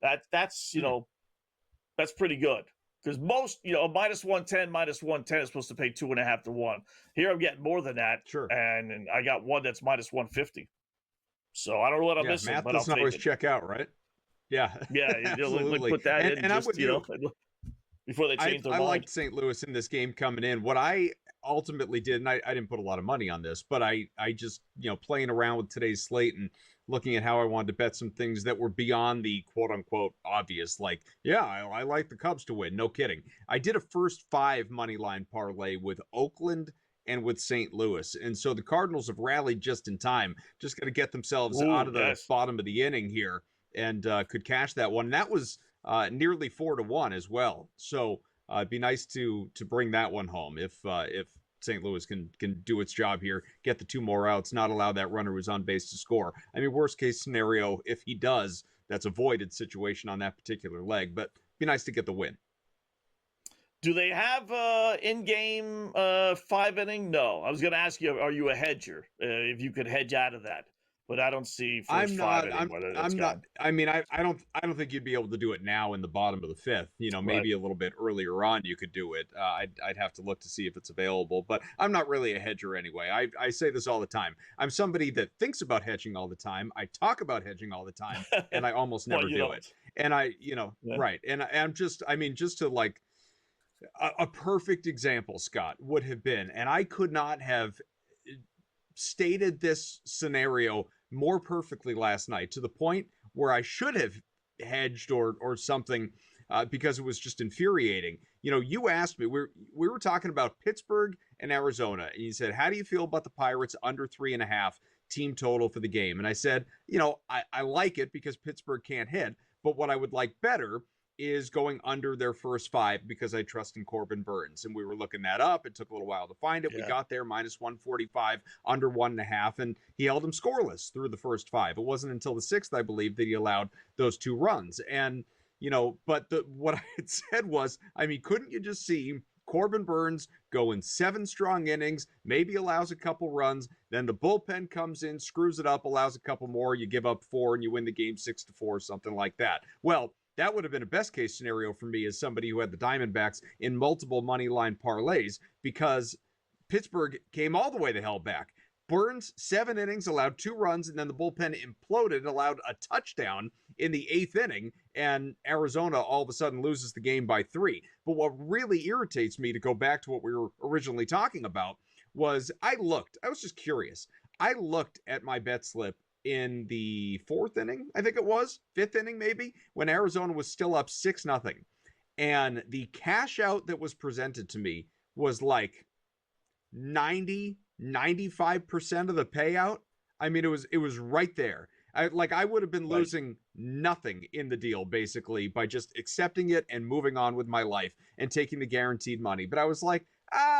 That's that's pretty good. Because most, minus 110 is supposed to pay 2.5 to 1. Here I'm getting more than that. Sure. And I got one that's minus 150. So I don't know what I'm missing, math but doesn't I'll always take it. check out, right? Yeah. Yeah, absolutely. put that in and just, before they change their mind. I liked St. Louis in this game coming in. What I ultimately did, and I didn't put a lot of money on this, but I just, playing around with today's slate and looking at how I wanted to bet some things that were beyond the quote-unquote obvious, like, I like the Cubs to win. No kidding. I did a first 5 money line parlay with Oakland and with St. Louis. And so the Cardinals have rallied just in time. Just got to get themselves out of the bottom of the inning here and could cash that one. And that was nearly 4-1 as well. So it'd be nice to bring that one home if St. Louis can do its job here, get the 2 more outs, not allow that runner who's on base to score. I mean, worst case scenario, if he does, that's a voided situation on that particular leg, but it'd be nice to get the win. Do they have in-game 5 inning? No. I was going to ask you, are you a hedger? If you could hedge out of that. But I don't see first 5 inning. I'm not. I mean, I don't think you'd be able to do it now in the bottom of the 5th. Maybe a little bit earlier on you could do it. I'd have to look to see if it's available. But I'm not really a hedger anyway. I say this all the time. I'm somebody that thinks about hedging all the time. I talk about hedging all the time, and I almost never do it. And right. And I'm just to like a perfect example, Scott, would have been, and I could not have stated this scenario more perfectly last night, to the point where I should have hedged or something because it was just infuriating. You asked me, we were talking about Pittsburgh and Arizona, and you said, how do you feel about the Pirates under 3.5 team total for the game? And I said, I like it because Pittsburgh can't hit, but what I would like better is going under their first 5 because I trust in Corbin Burns. And we were looking that up. It took a little while to find it. Yeah. We got there minus 145, under 1.5, and he held them scoreless through the first 5. It wasn't until the 6th, I believe, that he allowed those 2 runs. And, but what I had said was, couldn't you just see Corbin Burns going 7 strong innings, maybe allows a couple runs, then the bullpen comes in, screws it up, allows a couple more, you give up 4 and you win the game 6-4, something like that. Well, that would have been a best case scenario for me as somebody who had the Diamondbacks in multiple money line parlays, because Pittsburgh came all the way the hell back. Burns, 7 innings, allowed 2 runs, and then the bullpen imploded, allowed a touchdown in the 8th inning, and Arizona all of a sudden loses the game by 3. But what really irritates me, to go back to what we were originally talking about, was I was just curious. I looked at my bet slip in the 4th inning, I think it was, 5th inning maybe, when Arizona was still up 6-0. And the cash out that was presented to me was like 95% of the payout. I mean, it was right there. I would have been losing nothing in the deal, basically, by just accepting it and moving on with my life and taking the guaranteed money. But I was like,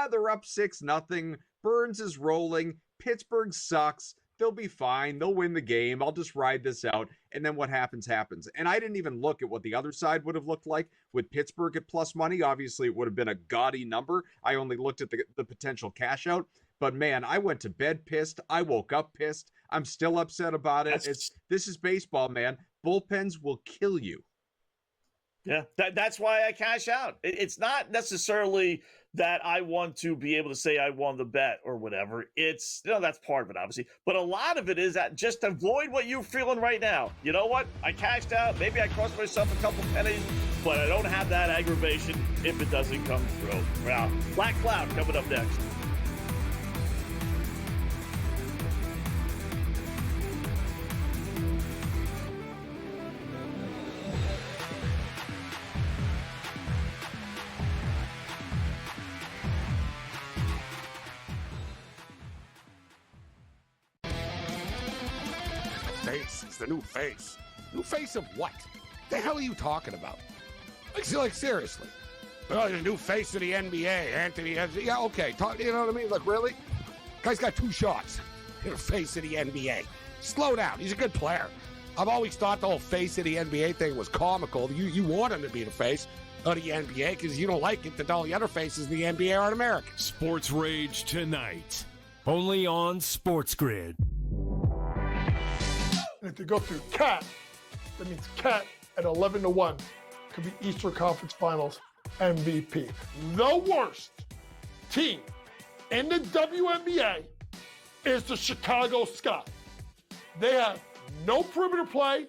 they're up 6-0. Burns is rolling. Pittsburgh sucks. They'll be fine. They'll win the game. I'll just ride this out. And then what happens, happens. And I didn't even look at what the other side would have looked like with Pittsburgh at plus money. Obviously, it would have been a gaudy number. I only looked at the potential cash out. But man, I went to bed pissed. I woke up pissed. I'm still upset about it. This is baseball, man. Bullpens will kill you. Yeah, that's why I cash out. It's not necessarily that I want to be able to say I won the bet or whatever. It's, that's part of it, obviously. But a lot of it is that just avoid what you're feeling right now. You know what? I cashed out. Maybe I cost myself a couple pennies, but I don't have that aggravation if it doesn't come through. Well, Black Cloud coming up next. Face. It's the new face. New face of what? The hell are you talking about? Like seriously. Oh, the new face of the NBA, Anthony. Yeah, okay. You know what I mean? Like, really? Guy's got 2 shots. You're the face of the NBA. Slow down. He's a good player. I've always thought the whole face of the NBA thing was comical. You want him to be the face of the NBA because you don't like it that all the other faces in the NBA aren't American. Sports Rage tonight. Only on SportsGrid. And if you go through Cat, that means Cat at 11-1 could be Eastern Conference Finals MVP. The worst team in the WNBA is the Chicago Sky. They have no perimeter play.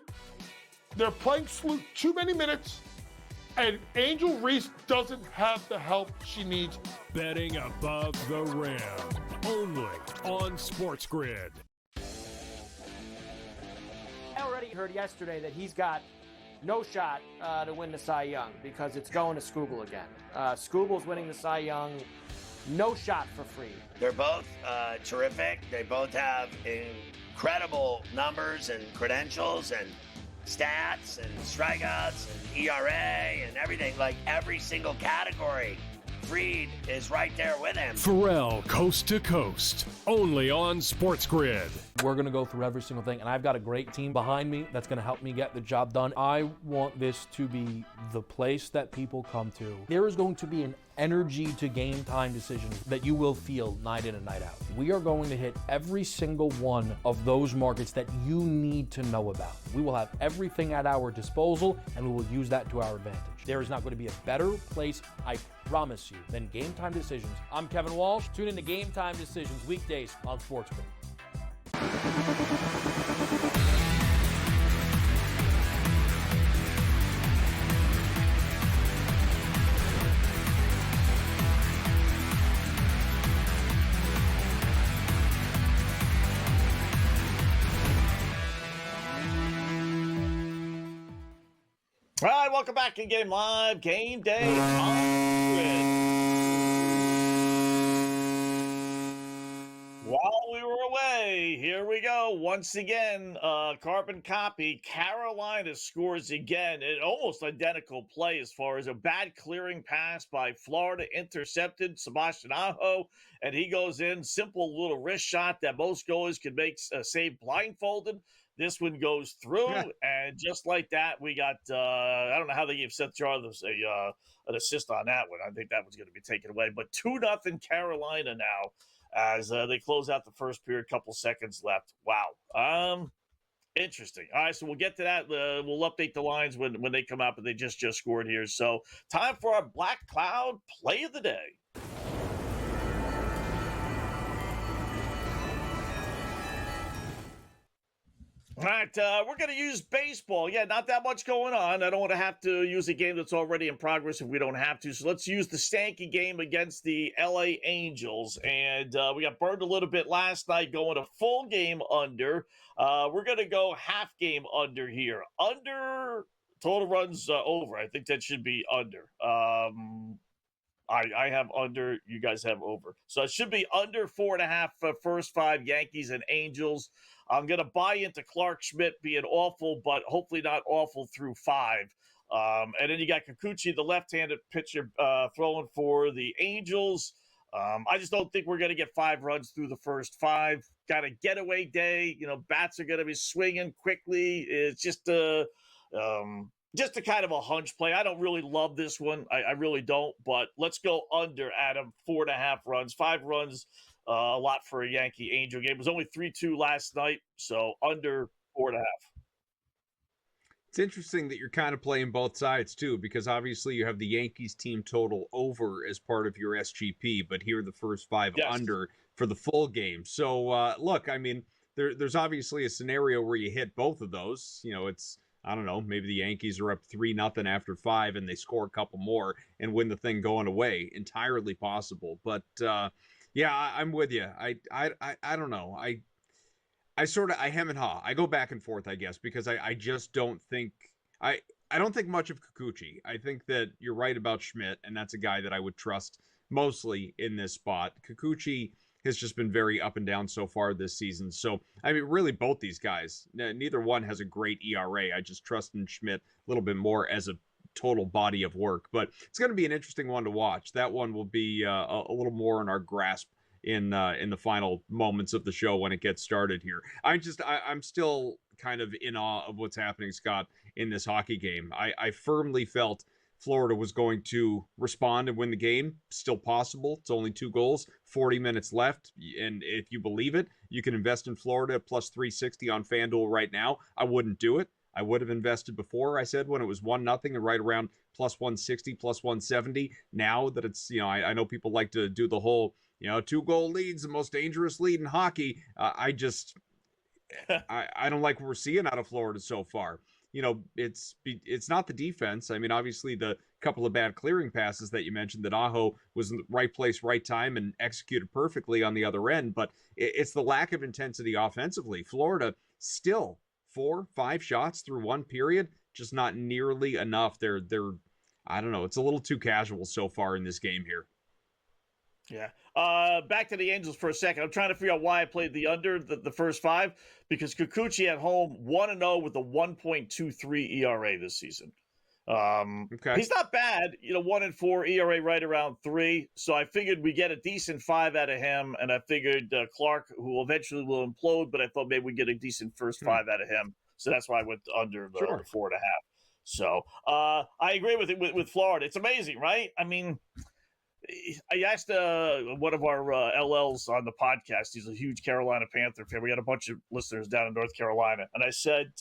They're playing Sloot too many minutes. And Angel Reese doesn't have the help she needs. Betting above the rim. Only on SportsGrid. I already heard yesterday that he's got no shot to win the Cy Young because it's going to Skubal again. Skubal's winning the Cy Young. No shot for free. They're both terrific. They both have incredible numbers and credentials and stats and strikeouts and ERA and everything, like every single category. Fried is right there with him. Pharrell, coast to coast, only on SportsGrid. We're going to go through every single thing, and I've got a great team behind me that's going to help me get the job done. I want this to be the place that people come to. There is going to be an energy to game time decisions that you will feel night in and night out. We are going to hit every single one of those markets that you need to know about. We will have everything at our disposal, and we will use that to our advantage. There is not going to be a better place, I promise you, than Game Time Decisions. I'm Kevin Walsh. Tune in to Game Time Decisions weekdays on SportsGrid. All right, welcome back in Game Live. Game Day on Grid. While we were away, here we go. Once again, carbon copy. Carolina scores again. An almost identical play as far as a bad clearing pass by Florida intercepted Sebastian Aho, and he goes in. Simple little wrist shot that most goalies can make save blindfolded. This one goes through, and just like that, we got, I don't know how they gave Seth Jarvis an assist on that one. I think that was going to be taken away. But 2-0 Carolina now as they close out the first period, couple seconds left. Wow. Interesting. All right, so we'll get to that. We'll update the lines when they come out, but they just scored here. So time for our Black Cloud play of the day. All right, we're going to use baseball. Yeah, not that much going on. I don't want to have to use a game that's already in progress if we don't have to. So let's use the Stanky game against the LA Angels. And we got burned a little bit last night going a full game under. We're going to go half game under here. Under, total runs over. I think that should be under. I have under, you guys have over. So it should be under 4.5 first 5 Yankees and Angels. I'm going to buy into Clark Schmidt being awful, but hopefully not awful through 5. And then you got Kikuchi, the left-handed pitcher, throwing for the Angels. I just don't think we're going to get 5 runs through the first 5. Got a getaway day. Bats are going to be swinging quickly. It's just a kind of a hunch play. I don't really love this one. I really don't. But let's go under, Adam. 4.5 runs. 5 runs. A lot for a Yankee Angel game. It was only 3-2 last night, so under 4.5. It's interesting that you're kind of playing both sides, too, because obviously you have the Yankees team total over as part of your SGP, but here the first 5 under for the full game. So, look, I mean, there's obviously a scenario where you hit both of those. It's, I don't know, maybe the Yankees are up 3-0 after 5 and they score a couple more and win the thing going away. Entirely possible. But, yeah, I'm with you. I don't know. I sort of, I hem and haw. I go back and forth, I guess, because I just don't think, I don't think much of Kikuchi. I think that you're right about Schmidt, and that's a guy that I would trust mostly in this spot. Kikuchi has just been very up and down so far this season. So, I mean, really both these guys, neither one has a great ERA. I just trust in Schmidt a little bit more as a total body of work, but it's going to be an interesting one to watch. That one will be a little more in our grasp in the final moments of the show when it gets started here. I'm still kind of in awe of what's happening, Scott, in this hockey game. I firmly felt Florida was going to respond and win the game. Still possible. It's only 2 goals, 40 minutes left. And if you believe it, you can invest in Florida at plus 360 on FanDuel right now. I wouldn't do it. I would have invested before, I said, when it was 1-0 and right around plus 160, plus 170. Now that it's, I know people like to do the whole, 2-goal leads, the most dangerous lead in hockey. I don't like what we're seeing out of Florida so far. It's not the defense. I mean, obviously the couple of bad clearing passes that you mentioned that Aho was in the right place, right time and executed perfectly on the other end, but it's the lack of intensity offensively. Florida still 4-5 shots through one period, just not nearly enough. They're I don't know, it's a little too casual so far in this game here. Yeah. Back to the Angels for a second. I'm trying to figure out why I played the under the first 5, because Kikuchi at home 1-0 with a 1.23 ERA this season. Okay. He's not bad, 1-4 ERA right around 3. So I figured we get a decent 5 out of him, and I figured Clark, who eventually will implode, but I thought maybe we'd get a decent first 5 out of him. So that's why I went under the 4.5. So I agree with Florida. It's amazing, right? I mean, I asked one of our LLs on the podcast. He's a huge Carolina Panther fan. We got a bunch of listeners down in North Carolina. And I said,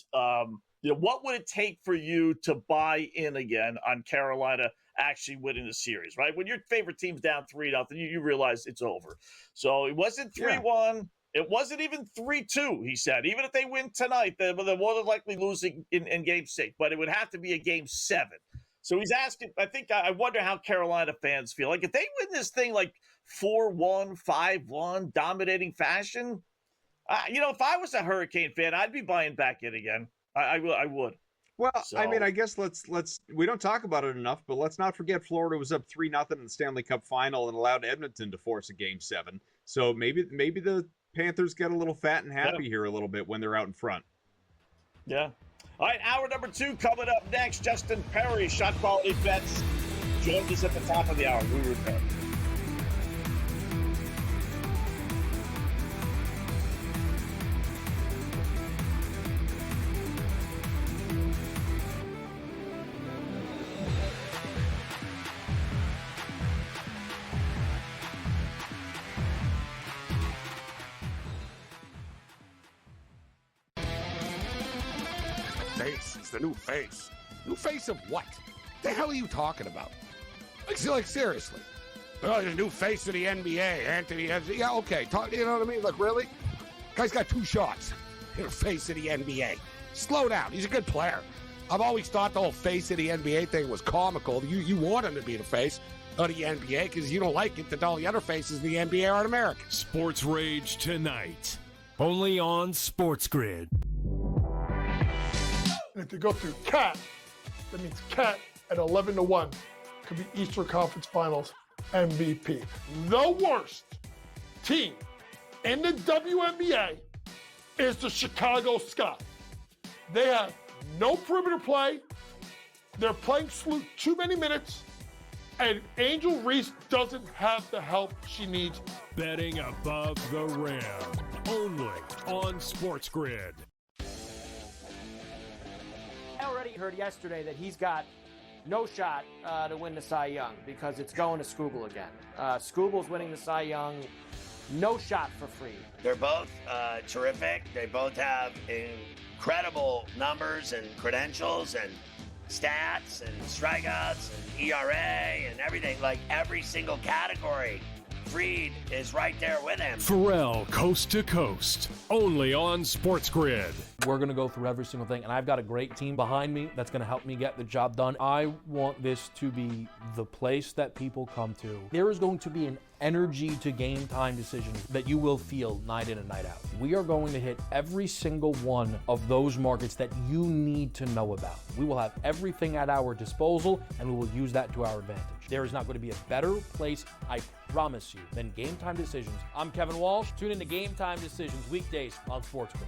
what would it take for you to buy in again on Carolina actually winning the series, right? When your favorite team's down 3-0, you realize it's over. So it wasn't 3-1. Yeah. It wasn't even 3-2, he said. Even if they win tonight, they're more than likely losing in Game 6. But it would have to be a Game 7. So he's asking, I wonder how Carolina fans feel. Like, if they win this thing like 4-1, 5-1, dominating fashion, if I was a Hurricane fan, I'd be buying back in again. I would. Well, so, I mean, I guess let's we don't talk about it enough, but let's not forget Florida was up 3-0 in the Stanley Cup final and allowed Edmonton to force a Game 7. So maybe the Panthers get a little fat and happy here a little bit when they're out in front. Yeah. All right, hour number 2 coming up next. Justin Perry, Shot Quality Bets, joins us at the top of the hour. We return. face. He's the new face. New face of what? The hell are you talking about? Like seriously. Oh, the new face of the NBA, Anthony. Yeah, okay. You know what I mean? Like, really? Guy's got 2 shots. You're face of the NBA. Slow down. He's a good player. I've always thought the whole face of the NBA thing was comical. You want him to be the face of the NBA because you don't like it that all the other faces of the NBA aren't American. Sports Rage tonight, only on SportsGrid. And if you go through Cat, that means Cat at 11-1 could be Eastern Conference Finals MVP. The worst team in the WNBA is the Chicago Sky. They have no perimeter play. They're playing Sloot too many minutes. And Angel Reese doesn't have the help she needs. Betting above the rim, only on SportsGrid. I already heard yesterday that he's got no shot to win the Cy Young because it's going to Scooble again. Scooble's winning the Cy Young. No shot for free. They're both terrific. They both have incredible numbers and credentials and stats and strikeouts and ERA and everything, like every single category. Freed is right there with him. Pharrell, coast to coast, only on SportsGrid. We're going to go through every single thing, and I've got a great team behind me that's going to help me get the job done. I want this to be the place that people come to. There is going to be an energy to game time decisions that you will feel night in and night out. We are going to hit every single one of those markets that you need to know about. We will have everything at our disposal, and we will use that to our advantage. There is not going to be a better place, I promise you, than Game Time Decisions. I'm Kevin Walsh. Tune in to Game Time Decisions weekdays on SportsGrid.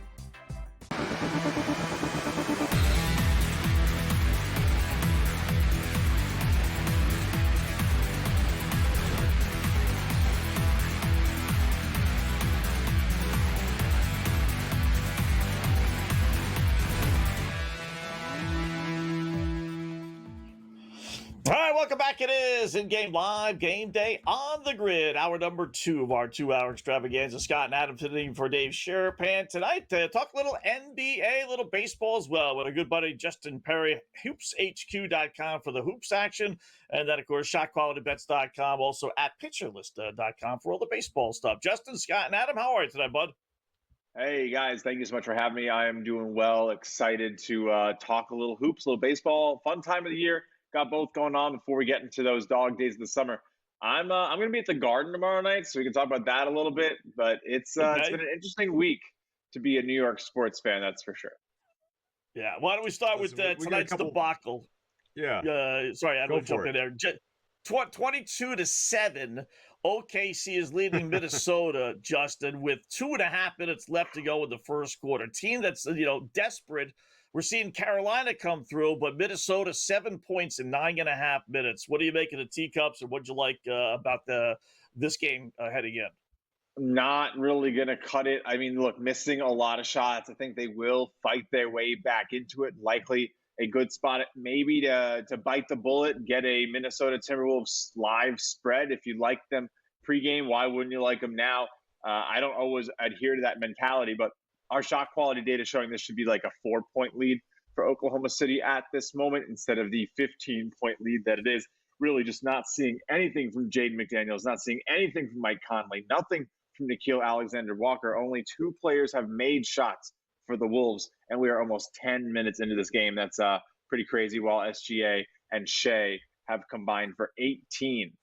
All right, welcome back. It is In-Game Live, Game Day on the Grid, hour number 2 of our 2-hour extravaganza. Scott and Adam sitting for Dave Sherapan tonight to talk a little NBA, a little baseball as well, with our good buddy Justin Perry, hoopshq.com for the hoops action, and then, of course, shotqualitybets.com, also at pitcherlist.com for all the baseball stuff. Justin, Scott, and Adam, how are you tonight, bud? Hey, guys, thank you so much for having me. I am doing well, excited to talk a little hoops, a little baseball, fun time of the year. Got both going on before we get into those dog days of the summer. I'm going to be at the Garden tomorrow night, so we can talk about that a little bit. But it's been an interesting week to be a New York sports fan, that's for sure. Yeah, why don't we start with tonight's debacle? Yeah. Sorry, I don't jump in there. 22-7. OKC is leading Minnesota, Justin, with 2.5 minutes left to go in the first quarter. Team that's desperate. We're seeing Carolina come through, but Minnesota 7 points in 9.5 minutes. What do you make of the teacups, and what'd you like about this game heading in? Not really going to cut it. I mean, look, missing a lot of shots. I think they will fight their way back into it. Likely a good spot, maybe to bite the bullet, get a Minnesota Timberwolves live spread. If you like them pregame, why wouldn't you like them now? I don't always adhere to that mentality, but our shot quality data showing this should be like a 4-point lead for Oklahoma City at this moment instead of the 15-point lead that it is. Really just not seeing anything from Jaden McDaniels, not seeing anything from Mike Conley, nothing from Nickeil Alexander-Walker. Only 2 players have made shots for the Wolves, and we are almost 10 minutes into this game. That's pretty crazy, while SGA and Shea have combined for 18.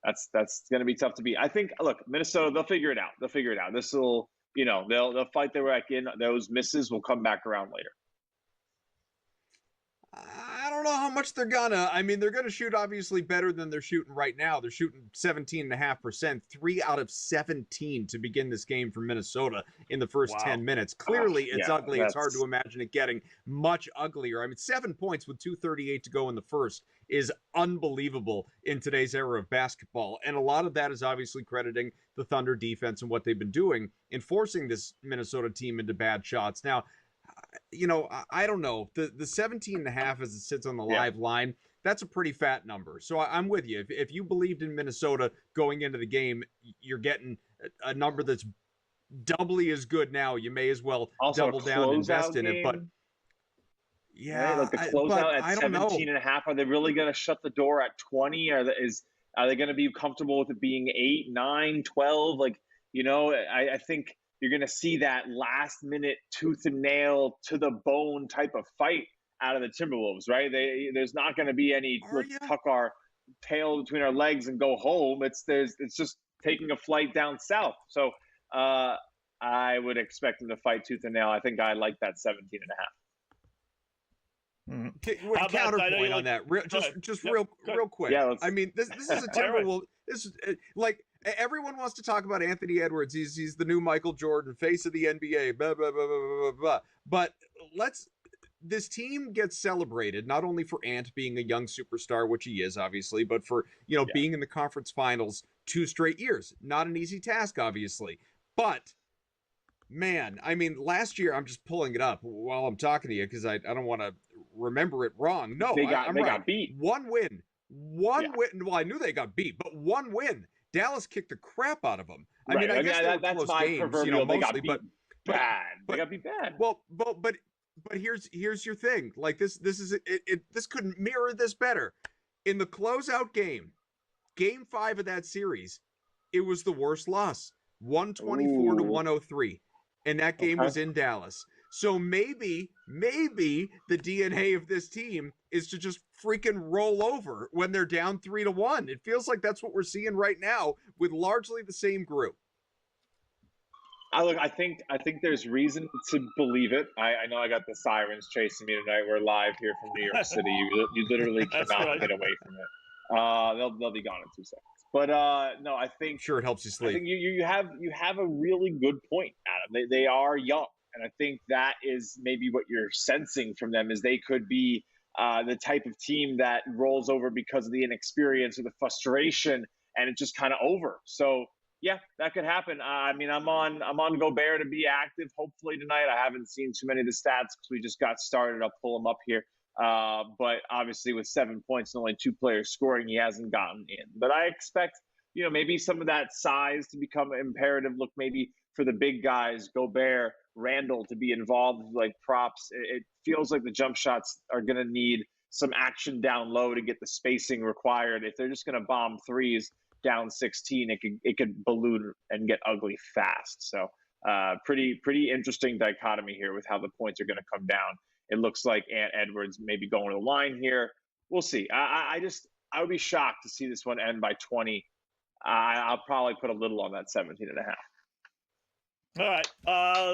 That's going to be tough to beat. I think, look, Minnesota, they'll figure it out. This will... they'll fight their way back in. Those misses will come back around later. I don't know how much they're gonna. I mean, they're gonna shoot obviously better than they're shooting right now. They're shooting 17.5%, 3 out of 17 to begin this game for Minnesota in the first 10 minutes. Clearly, it's ugly. It's hard to imagine it getting much uglier. I mean, 7 points with 2:38 to go in the first is unbelievable in today's era of basketball. And a lot of that is obviously crediting the Thunder defense and what they've been doing in forcing this Minnesota team into bad shots. Now, I don't know. The 17.5 as it sits on the live line, that's a pretty fat number. So I'm with you. If you believed in Minnesota going into the game, you're getting a number that's doubly as good now. You may as well also double down and invest in it. But Yeah, right? Like the closeout at 17 and a half. Are they really going to shut the door at 20? Are they going to be comfortable with it being 8, 9, 12? Like, I think you're going to see that last minute tooth and nail to the bone type of fight out of the Timberwolves, right? There's not going to be any let's tuck our tail between our legs and go home. It's just taking a flight down south. So I would expect them to fight tooth and nail. I think I like that 17 and a half. Counterpoint on that, real quick. Yeah, I mean, this is a Timberwolves. This is like everyone wants to talk about Anthony Edwards. He's the new Michael Jordan, face of the NBA. Blah blah blah blah blah blah. But this team gets celebrated not only for Ant being a young superstar, which he is obviously, but for being in the conference finals 2 straight years. Not an easy task, obviously, but. Man, I mean, last year, I'm just pulling it up while I'm talking to you because I don't want to remember it wrong. No, they I'm got right. beat. One win. One win. Well, I knew they got beat, but one win. Dallas kicked the crap out of them. I mean, I guess they were that's close my games, proverbial. mostly, they got beat bad. They got beat bad. Well, but here's your thing. Like this is this couldn't mirror this better. In the closeout game, Game 5 of that series, it was the worst loss, 124 to 103. And that game was in Dallas. So maybe the DNA of this team is to just freaking roll over when they're down 3-1. It feels like that's what we're seeing right now with largely the same group. I think there's reason to believe it. I know I got the sirens chasing me tonight. We're live here from New York City. You literally cannot get away from it. They'll be gone in 2 seconds. But no, I think sure it helps you sleep. I think you have a really good point, Adam. They are young, and I think that is maybe what you're sensing from them is they could be the type of team that rolls over because of the inexperience or the frustration, and it's just kind of over. So yeah, that could happen. I mean, I'm on Gobert to be active. Hopefully tonight. I haven't seen too many of the stats because we just got started. I'll pull them up here. But obviously with 7 points and only 2 players scoring, he hasn't gotten in. But I expect, maybe some of that size to become imperative. Look, maybe for the big guys, Gobert, Randall to be involved with like props. It feels like the jump shots are going to need some action down low to get the spacing required. If they're just going to bomb threes down 16, it could balloon and get ugly fast. So pretty interesting dichotomy here with how the points are going to come down. It looks like Ant Edwards maybe going to the line here. We'll see. I would be shocked to see this one end by 20. I'll probably put a little on that 17 and a half. All right,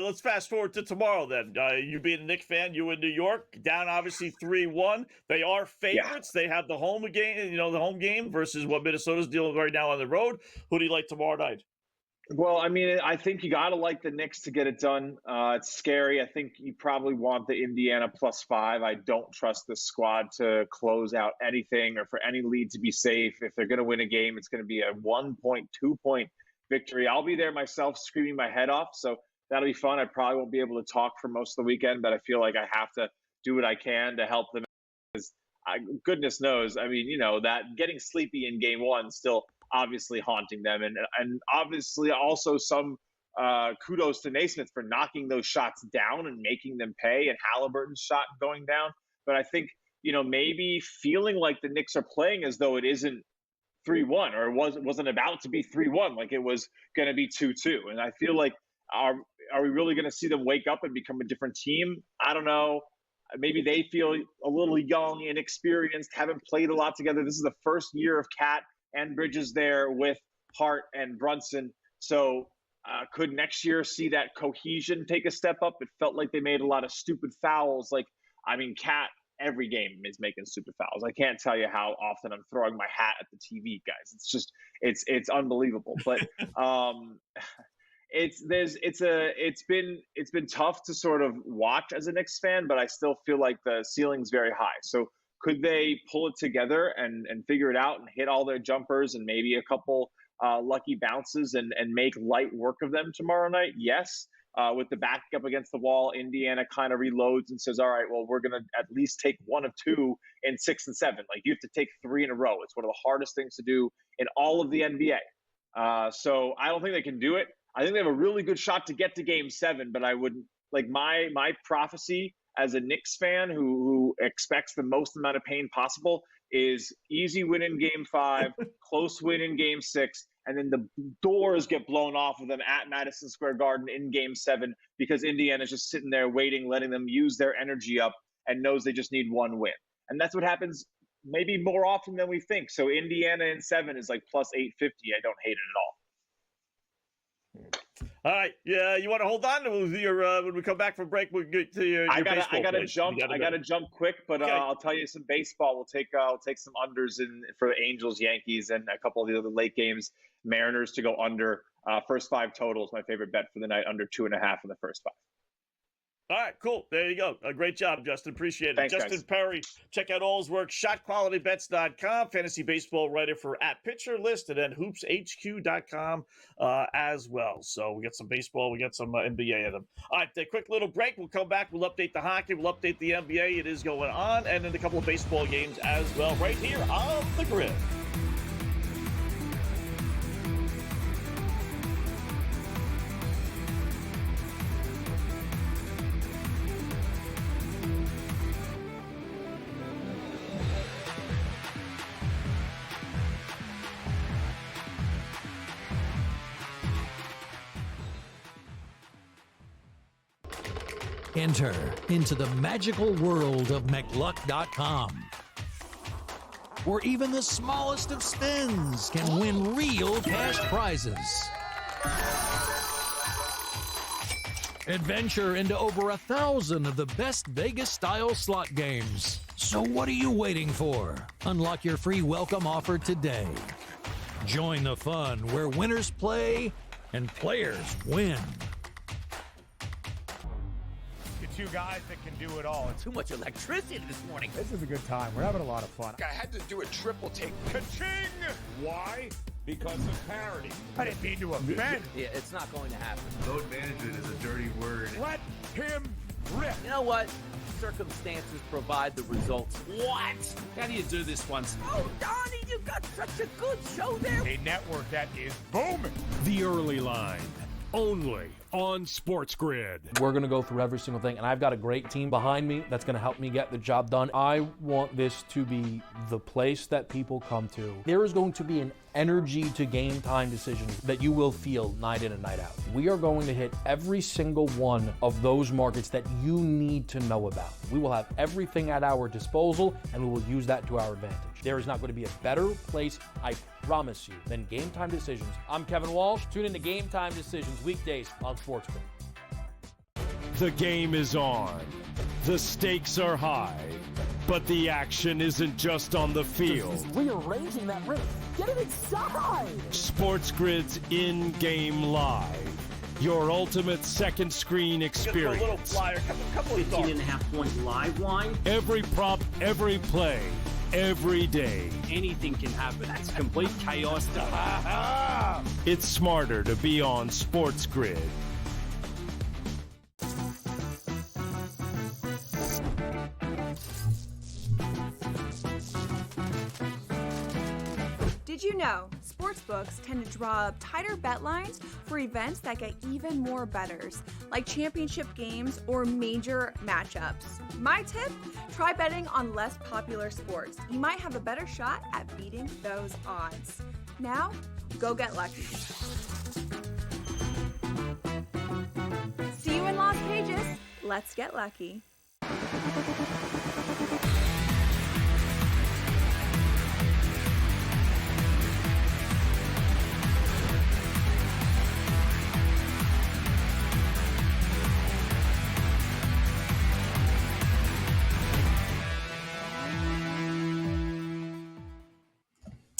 let's fast forward to tomorrow then. You being a Knicks fan, you in New York, down obviously 3-1. They are favorites. Yeah. They have the home game, the home game versus what Minnesota's dealing with right now on the road. Who do you like tomorrow night? Well, I mean, I think you got to like the Knicks to get it done. It's scary. I think you probably want the Indiana +5. I don't trust this squad to close out anything or for any lead to be safe. If they're going to win a game, it's going to be a 1-point, 2-point victory. I'll be there myself screaming my head off, so that'll be fun. I probably won't be able to talk for most of the weekend, but I feel like I have to do what I can to help them because goodness knows, I mean, that getting sleepy in game 1 still – obviously haunting them, and obviously also some kudos to Naismith for knocking those shots down and making them pay, and Halliburton's shot going down. But I think maybe feeling like the Knicks are playing as though it isn't 3-1 or it wasn't about to be 3-1, like it was going to be 2-2. And I feel like are we really going to see them wake up and become a different team? I don't know. Maybe they feel a little young, inexperienced, haven't played a lot together. This is the first year of Cat and Bridges there with Hart and Brunson. So could next year see that cohesion take a step up? It felt like they made a lot of stupid fouls. Cat every game is making stupid fouls. I can't tell you how often I'm throwing my hat at the TV, guys. It's just it's unbelievable. But it's been tough to sort of watch as a Knicks fan, but I still feel like the ceiling's very high. So could they pull it together and figure it out and hit all their jumpers and maybe a couple lucky bounces and make light work of them tomorrow night? Yes. With the back up against the wall, Indiana kind of reloads and says, all right, well, we're going to at least take 1 of 2 in 6 and 7. Like, you have to take 3 in a row. It's one of the hardest things to do in all of the NBA. So I don't think they can do it. I think they have a really good shot to get to game 7, but I wouldn't, like, my prophecy as a Knicks fan who expects the most amount of pain possible is easy win in game 5, close win in game 6, and then the doors get blown off of them at Madison Square Garden in game 7 because Indiana's just sitting there waiting, letting them use their energy up and knows they just need one win. And that's what happens maybe more often than we think. So Indiana in 7 is like plus 850. I don't hate it at all. All right, yeah, you want to hold on to your when we come back from break? We'll get to your I gotta plays. jump. I gotta jump quick, but okay. I'll tell you some baseball. I'll take some unders for the Angels, Yankees, and a couple of the other late games. Mariners to go under. First 5 totals. My favorite bet for the night, under 2.5 in the first 5. All right, cool. There you go. Great job, Justin. Appreciate it. Thanks, Justin guys. Perry, check out all his work. ShotQualityBets.com, fantasy baseball writer for Pitcher List, and then HoopsHQ.com as well. So we got some baseball, we got some NBA in them. All right, a quick little break. We'll come back. We'll update the hockey. We'll update the NBA. It is going on, and then a couple of baseball games as well, right here on the grid. Enter into the magical world of McLuck.com, where even the smallest of spins can win real cash prizes. Adventure into over 1,000 of the best Vegas-style slot games. So what are you waiting for? Unlock your free welcome offer today. Join the fun where winners play and players win. Two guys that can do it all. Too much electricity this morning. This is a good time. We're having a lot of fun. I had to do a triple take. Ka-ching! Why? Because of parity. I didn't mean to offend. Yeah, it's not going to happen. Load management is a dirty word. Let him rip. You know what? Circumstances provide the results. What? How do you do this once? Oh, Donnie, you got such a good show there. A network that is booming. The Early Line, only on SportsGrid. We're going to go through every single thing, and I've got a great team behind me that's going to help me get the job done. I want this to be the place that people come to. There is going to be an energy to game time decisions that you will feel night in and night out. We are going to hit every single one of those markets that you need to know about. We will have everything at our disposal, and we will use that to our advantage. There is not going to be a better place, I promise you, than Game Time Decisions. I'm Kevin Walsh. Tune in to Game Time Decisions weekdays on SportsGrid. The game is on. The stakes are high. But the action isn't just on the field. He's rearranging that ring. Get it inside! SportsGrid's in-game live. Your ultimate second screen experience. A little flyer, couple of 15.5 point live line. Every prop, every play, every day. Anything can happen. That's complete chaos. It's smarter to be on SportsGrid. Did you know sportsbooks tend to draw up tighter bet lines for events that get even more bettors, like championship games or major matchups? My tip? Try betting on less popular sports. You might have a better shot at beating those odds. Now, go get lucky. See you in Las Vegas. Let's get lucky.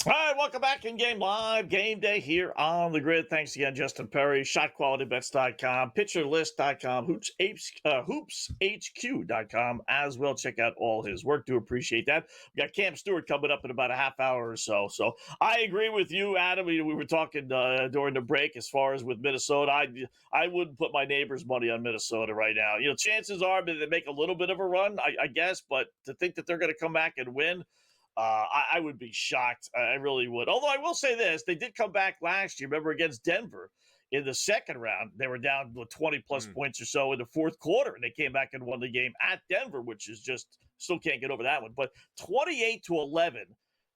All right, welcome back in Game Live, Game Day here on the grid. Thanks again, Justin Perry, ShotQualityBets.com, PitcherList.com, HoopsHQ.com as well. Check out all his work. Do appreciate that. We got Cam Stewart coming up in about a half hour or so. So I agree with you, Adam. We were talking during the break as far as with Minnesota. I wouldn't put my neighbor's money on Minnesota right now. You know, chances are they make a little bit of a run, I guess, but to think that they're going to come back and win, I would be shocked. I really would. Although I will say this, they did come back last year. Remember against Denver In the second round, they were down to 20-plus points or so in the fourth quarter, and they came back and won the game at Denver, which is just still can't get over that one. But 28-11,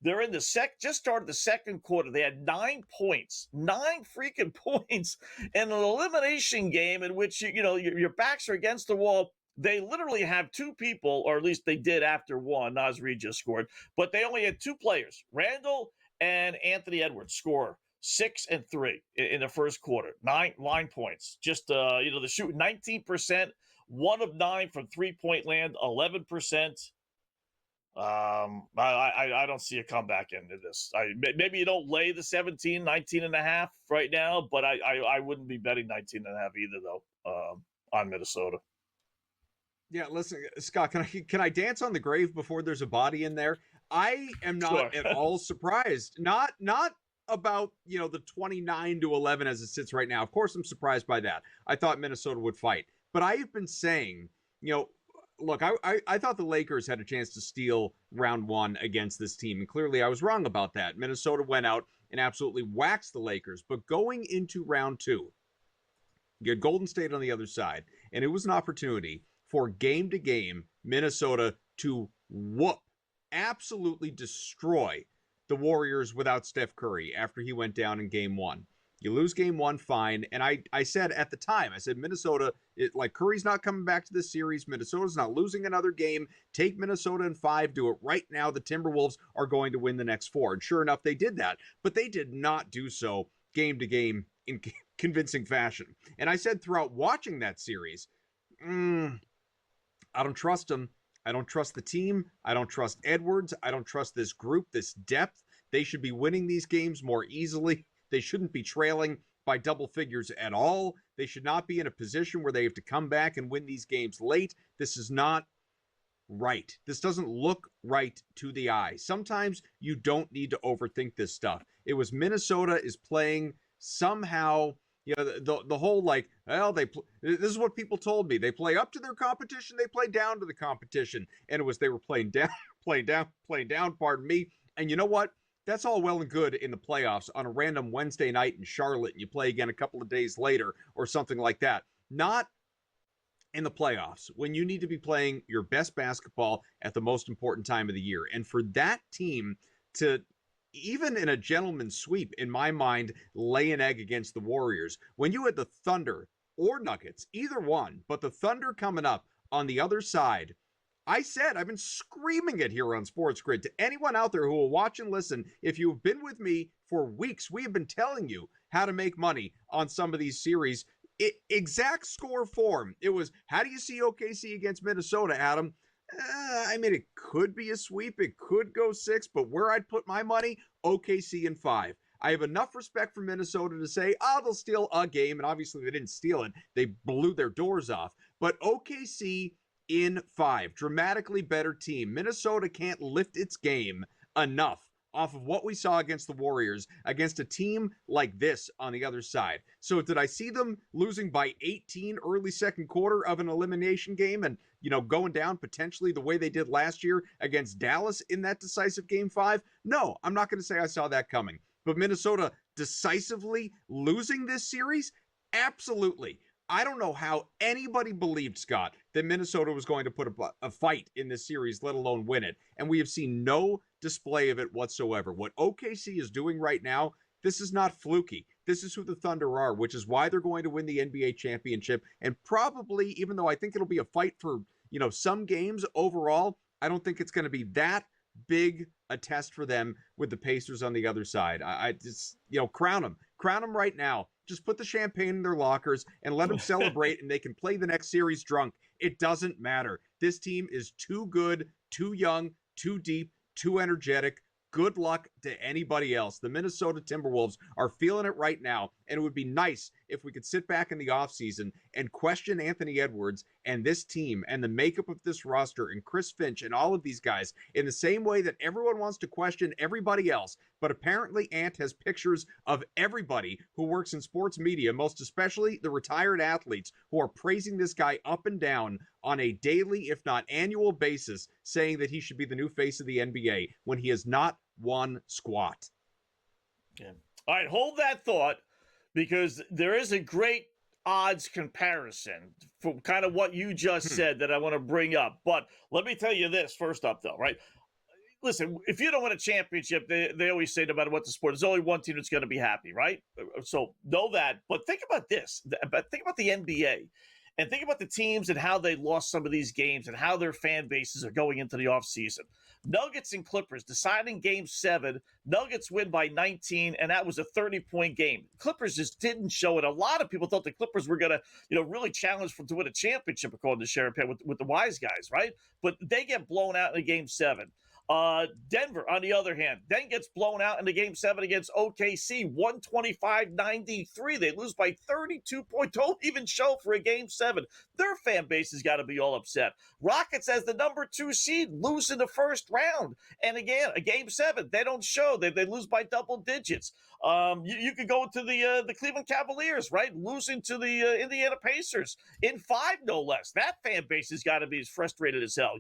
they're in the just started the second quarter. They had 9 points, 9 freaking points in an elimination game in which your backs are against the wall. They literally have 2 people, or at least they did after one. Naz Reid just scored, but they only had 2 players, Randall and Anthony Edwards, score 6 and 3 in the first quarter. 9 line points. Just they're shooting 19%, 1 of 9 from 3-point land, 11%. I don't see a comeback into this. Maybe you don't lay the 17, 19 and a half right now, but I wouldn't be betting 19 and a half either though on Minnesota. Yeah, listen, Scott, can I dance on the grave before there's a body in there? I am not at all surprised. Not about, the 29-11 as it sits right now. Of course, I'm surprised by that. I thought Minnesota would fight. But I have been saying, look, I thought the Lakers had a chance to steal round 1 against this team. And clearly I was wrong about that. Minnesota went out and absolutely waxed the Lakers. But going into round 2, you had Golden State on the other side. And it was an opportunity for game-to-game Minnesota to absolutely destroy the Warriors without Steph Curry after he went down in game 1. You lose game 1, fine. And I said at the time, Minnesota, Curry's not coming back to this series. Minnesota's not losing another game. Take Minnesota in 5. Do it right now. The Timberwolves are going to win the next 4. And sure enough, they did that. But they did not do so game to game in convincing fashion. And I said throughout watching that series, I don't trust him. I don't trust the team. I don't trust Edwards. I don't trust this group, this depth. They should be winning these games more easily. They shouldn't be trailing by double figures at all. They should not be in a position where they have to come back and win these games late. This is not right. This doesn't look right to the eye. Sometimes you don't need to overthink this stuff. It was Minnesota is playing somehow. The whole this is what people told me. They play up to their competition. They play down to the competition. And it was they were playing down, pardon me. And you know what? That's all well and good in the playoffs on a random Wednesday night in Charlotte. And you play again a couple of days later or something like that. Not in the playoffs when you need to be playing your best basketball at the most important time of the year. And for that team to, even in a gentleman's sweep, in my mind, lay an egg against the Warriors. When you had the Thunder or Nuggets, either one, but the Thunder coming up on the other side, I said, I've been screaming it here on SportsGrid to anyone out there who will watch and listen. If you've been with me for weeks, we have been telling you how to make money on some of these series. Exact score form. It was, how do you see OKC against Minnesota, Adam? It could be a sweep. It could go 6, but where I'd put my money, OKC in 5. I have enough respect for Minnesota to say, they'll steal a game, and obviously they didn't steal it. They blew their doors off. But OKC in 5, dramatically better team. Minnesota can't lift its game enough off of what we saw against the Warriors, against a team like this on the other side. So did I see them losing by 18 early second quarter of an elimination game and, going down potentially the way they did last year against Dallas in that decisive game 5? No, I'm not going to say I saw that coming. But Minnesota decisively losing this series? Absolutely. I don't know how anybody believed, Scott, that Minnesota was going to put a fight in this series, let alone win it. And we have seen no display of it whatsoever. What OKC is doing right now, this is not fluky. This is who the Thunder are, which is why they're going to win the NBA championship. And probably, even though I think it'll be a fight for, some games overall, I don't think it's going to be that big a test for them with the Pacers on the other side. I just, crown them right now. Just put the champagne in their lockers and let them celebrate, and they can play the next series drunk. It doesn't matter. This team is too good, too young, too deep, too energetic. Good luck to anybody else. The Minnesota Timberwolves are feeling it right now, and it would be nice if we could sit back in the offseason and question Anthony Edwards and this team and the makeup of this roster and Chris Finch and all of these guys in the same way that everyone wants to question everybody else. But apparently Ant has pictures of everybody who works in sports media, most especially the retired athletes, who are praising this guy up and down on a daily, if not annual basis, saying that he should be the new face of the NBA when he has not won squat. Yeah. All right, hold that thought, because there is a great odds comparison from kind of what you just said that I want to bring up. But let me tell you this first up, though, right? Listen, if you don't win a championship, they always say no matter what the sport, there's only one team that's going to be happy, right? So know that. But think about this. Think about the NBA. And think about the teams and how they lost some of these games and how their fan bases are going into the offseason. Nuggets and Clippers deciding Game 7. Nuggets win by 19, and that was a 30-point game. Clippers just didn't show it. A lot of people thought the Clippers were going to, really challenge to win a championship, according to Sheriff with the wise guys, right? But they get blown out in Game 7. Denver, on the other hand, then gets blown out in the Game 7 against OKC, 125-93. They lose by 32 points. Don't even show for a Game 7. Their fan base has got to be all upset. Rockets as the number 2 seed lose in the first round. And again, a Game 7, they don't show. They lose by double digits. You could go to the Cleveland Cavaliers, right? Losing to the Indiana Pacers in 5, no less. That fan base has got to be as frustrated as hell.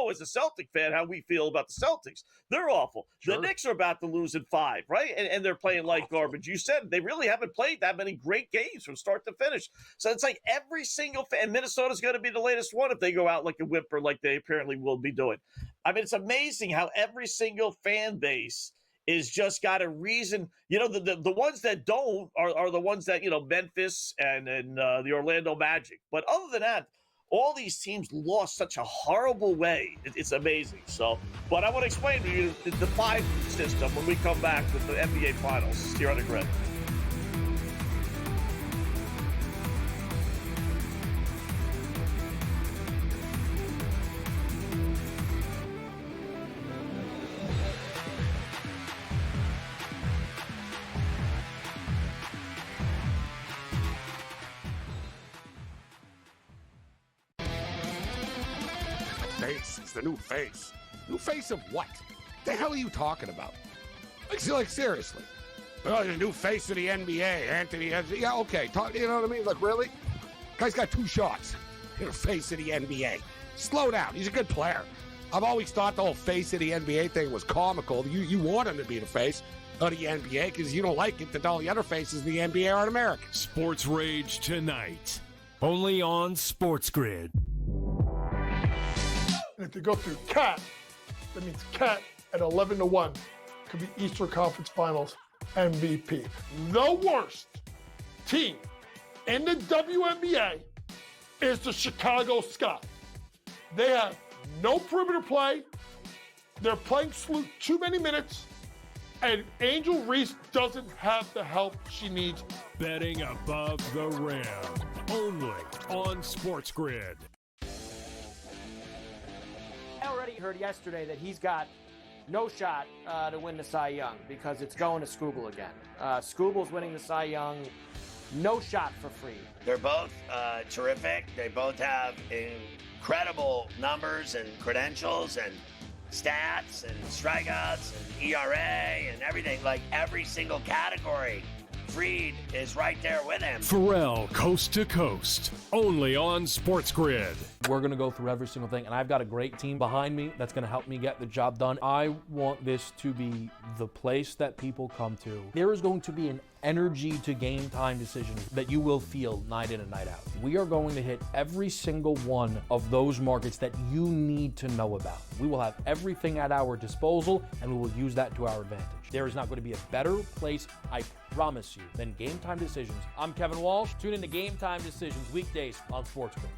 As a Celtic fan, how we feel about the Celtics. They're awful. Sure. The Knicks are about to lose in 5, right? And they're playing like garbage. You said they really haven't played that many great games from start to finish. So it's like every single fan. Minnesota's going to be the latest one if they go out like a whimper like they apparently will be doing. I mean, it's amazing how every single fan base is just got a reason. The ones that don't are the ones that, Memphis and the Orlando Magic. But other than that, all these teams lost such a horrible way. It's amazing. So, but I want to explain to you the 5 system when we come back with the NBA Finals here on the Grid. It's the new face. New face of what? The hell are you talking about? Like seriously. Oh, the new face of the NBA, Anthony. Yeah, okay. You know what I mean? Like, really? Guy's got 2 shots. You're the face of the NBA. Slow down. He's a good player. I've always thought the whole face of the NBA thing was comical. You want him to be the face of the NBA because you don't like it that all the other faces of the NBA aren't American. Sports Rage tonight. Only on SportsGrid. And if you go through Cat, that means Cat at 11-1 could be Eastern Conference Finals MVP. The worst team in the WNBA is the Chicago Sky. They have no perimeter play. They're playing Sloot too many minutes. And Angel Reese doesn't have the help she needs. Betting above the rim. Only on SportsGrid. I already heard yesterday that he's got no shot to win the Cy Young because it's going to Scoogle again. Scoogle's winning the Cy Young. No shot for free. They're both terrific. They both have incredible numbers and credentials and stats and strikeouts and ERA and everything, like every single category. Fried is right there with him. Pharrell, coast to coast, only on SportsGrid. We're going to go through every single thing, and I've got a great team behind me that's going to help me get the job done. I want this to be the place that people come to. There is going to be an energy to game time decisions that you will feel night in and night out. We are going to hit every single one of those markets that you need to know about. We will have everything at our disposal, and we will use that to our advantage. There is not going to be a better place, I promise you, than Game Time Decisions. I'm Kevin Walsh. Tune in to Game Time Decisions weekdays on SportsGrid.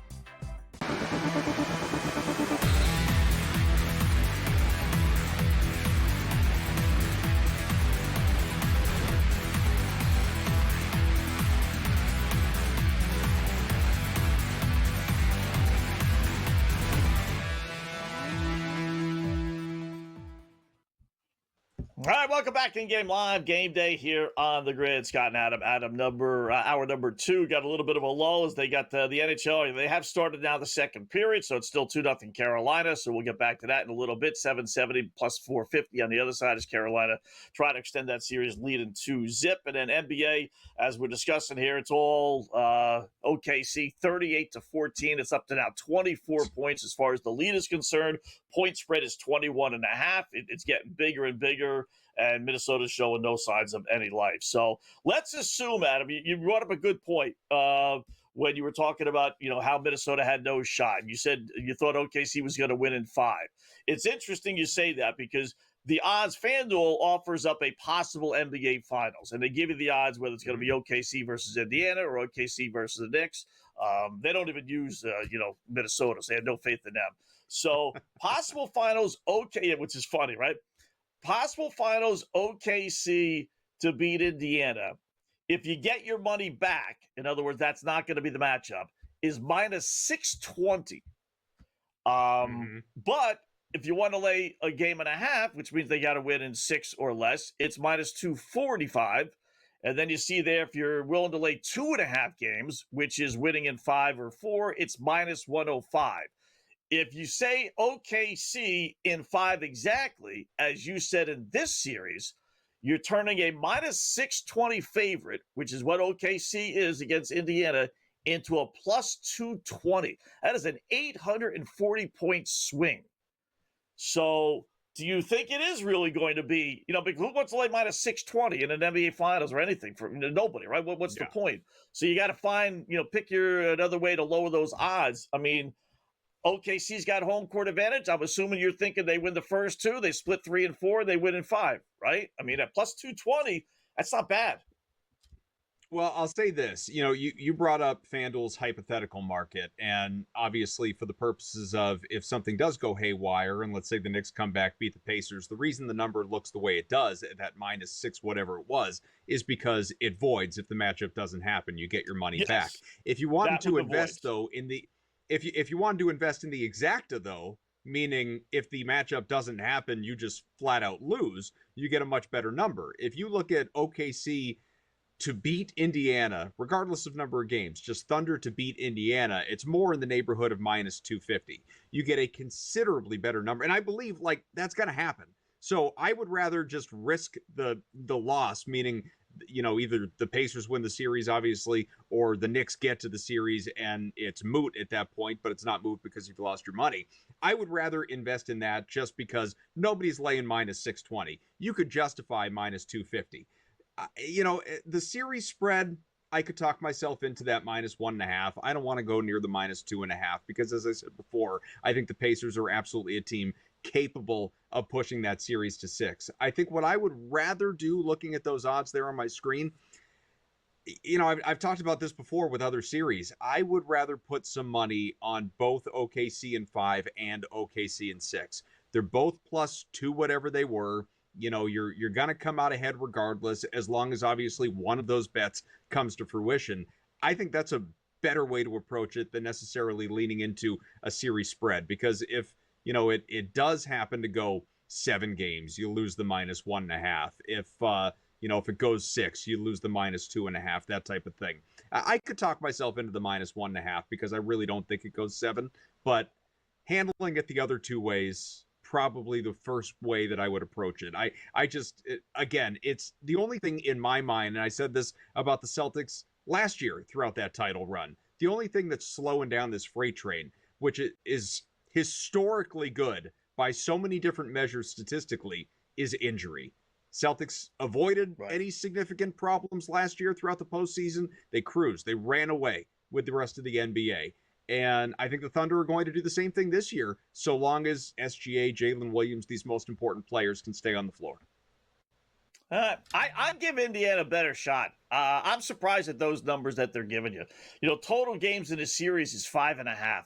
All right, welcome back to In-Game Live. Game Day here on the Grid. Scott and Adam. Hour number 2 got a little bit of a lull as they got the NHL. They have started now the second period, so it's still 2-0 Carolina. So we'll get back to that in a little bit. 770 plus 450 on the other side as Carolina try to extend that series lead in 2-zip. And then NBA, as we're discussing here, it's all OKC 38-14. It's up to now 24 points as far as the lead is concerned. Point spread is 21.5. It's getting bigger and bigger. and Minnesota's showing no signs of any life. So let's assume, Adam, you brought up a good point when you were talking about, how Minnesota had no shot. You said you thought OKC was going to win in 5. It's interesting you say that because the odds, FanDuel offers up a possible NBA Finals, and they give you the odds whether it's going to be OKC versus Indiana or OKC versus the Knicks. They don't even use, Minnesota, so they have no faith in them. So possible finals, which is funny, right? Possible finals, OKC to beat Indiana. If you get your money back, in other words, that's not going to be the matchup, is minus 620. But if you want to lay a game and a half, which means they got to win in 6 or less, it's minus 245. And then you see there, if you're willing to lay 2.5 games, which is winning in 5 or 4, it's minus 105. If you say OKC in 5 exactly, as you said in this series, you're turning a minus 620 favorite, which is what OKC is against Indiana, into a plus 220. That is an 840-point swing. So do you think it is really going to be, because who wants to lay minus 620 in an NBA Finals or anything? For nobody, right? What's the point? So you got to find, pick another way to lower those odds. I mean, OKC's got home court advantage. I'm assuming you're thinking they win the first 2, they split 3 and 4, they win in 5, right? I mean, at plus 220, that's not bad. Well, I'll say this. You brought up FanDuel's hypothetical market, and obviously for the purposes of if something does go haywire, and let's say the Knicks come back, beat the Pacers, the reason the number looks the way it does, that minus 6 whatever it was, is because it voids if the matchup doesn't happen. You get your money back. If you wanted to invest, though, in the if you wanted to invest in the exacta, though, meaning if the matchup doesn't happen, you just flat out lose, you get a much better number. If you look at OKC to beat Indiana, regardless of number of games, just Thunder to beat Indiana, it's more in the neighborhood of minus 250. You get a considerably better number. And I believe that's going to happen. So I would rather just risk the loss, meaning, either the Pacers win the series, obviously, or the Knicks get to the series and it's moot at that point, but it's not moot because you've lost your money. I would rather invest in that just because nobody's laying minus 620. You could justify minus 250. The series spread, I could talk myself into that minus 1.5. I don't want to go near the minus 2.5 because, as I said before, I think the Pacers are absolutely a team capable of pushing that series to 6. I think what I would rather do, looking at those odds there on my screen, I've talked about this before with other series. I would rather put some money on both OKC in 5 and OKC in 6. They're both plus 2 whatever they were. You're going to come out ahead regardless, as long as obviously one of those bets comes to fruition. I think that's a better way to approach it than necessarily leaning into a series spread, because if it does happen to go 7 games, you lose the minus 1.5. If it goes 6, you lose the minus 2.5, that type of thing. I could talk myself into the minus 1.5 because I really don't think it goes 7, but handling it the other 2 ways, probably the first way that I would approach it. Again, it's the only thing in my mind, and I said this about the Celtics last year throughout that title run, the only thing that's slowing down this freight train, which is historically good by so many different measures statistically, is injury. Celtics avoided any significant problems last year throughout the postseason. They cruised. They ran away with the rest of the NBA. And I think the Thunder are going to do the same thing this year, so long as SGA, Jalen Williams, these most important players can stay on the floor. I'd give Indiana a better shot. I'm surprised at those numbers that they're giving you. Total games in a series is 5.5.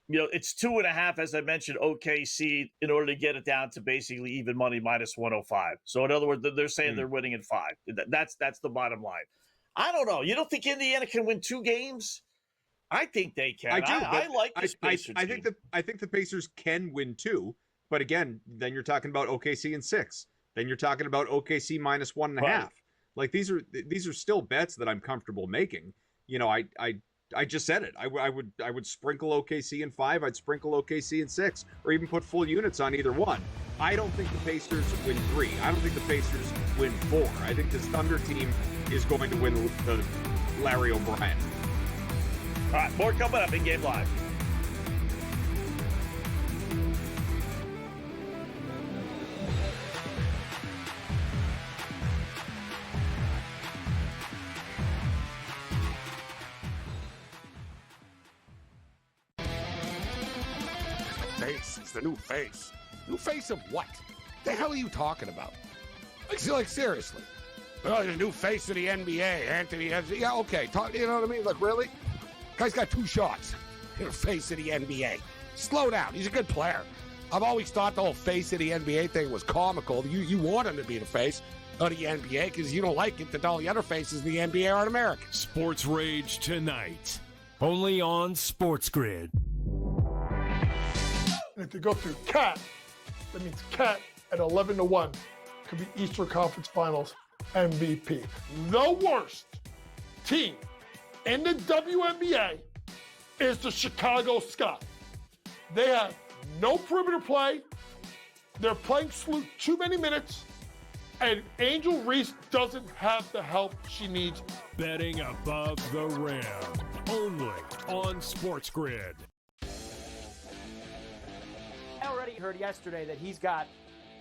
It's 2.5, as I mentioned, OKC, in order to get it down to basically even money minus 105. So in other words, they're saying they're winning in 5. That's the bottom line. I don't know. You don't think Indiana can win 2 games? I think they can. I like this Pacers team. I think the Pacers can win 2, but again, then you're talking about OKC in 6. Then you're talking about OKC minus 1.5. Right. Like these are still bets that I'm comfortable making. I just said it. I would sprinkle OKC in 5. I'd sprinkle OKC in 6, or even put full units on either one. I don't think the Pacers win 3. I don't think the Pacers win 4. I think this Thunder team is going to win the Larry O'Brien. All right, more coming up in Game Live. face. He's the new face. New face of what? The hell are you talking about? Like seriously. Oh, the new face of the NBA, Anthony. Yeah, okay. You know what I mean? Look, really? Guy's got 2 shots. The face of the NBA. Slow down. He's a good player. I've always thought the whole face of the NBA thing was comical. You want him to be the face of the NBA because you don't like it that all the other faces in the NBA aren't American. Sports Rage tonight. Only on SportsGrid. And if you go through Cat, that means Cat at 11-1 could be Eastern Conference Finals MVP. The worst team in the WNBA is the Chicago Sky. They have no perimeter play. They're playing Sloot too many minutes. And Angel Reese doesn't have the help she needs. Betting above the rim. Only on SportsGrid. I already heard yesterday that he's got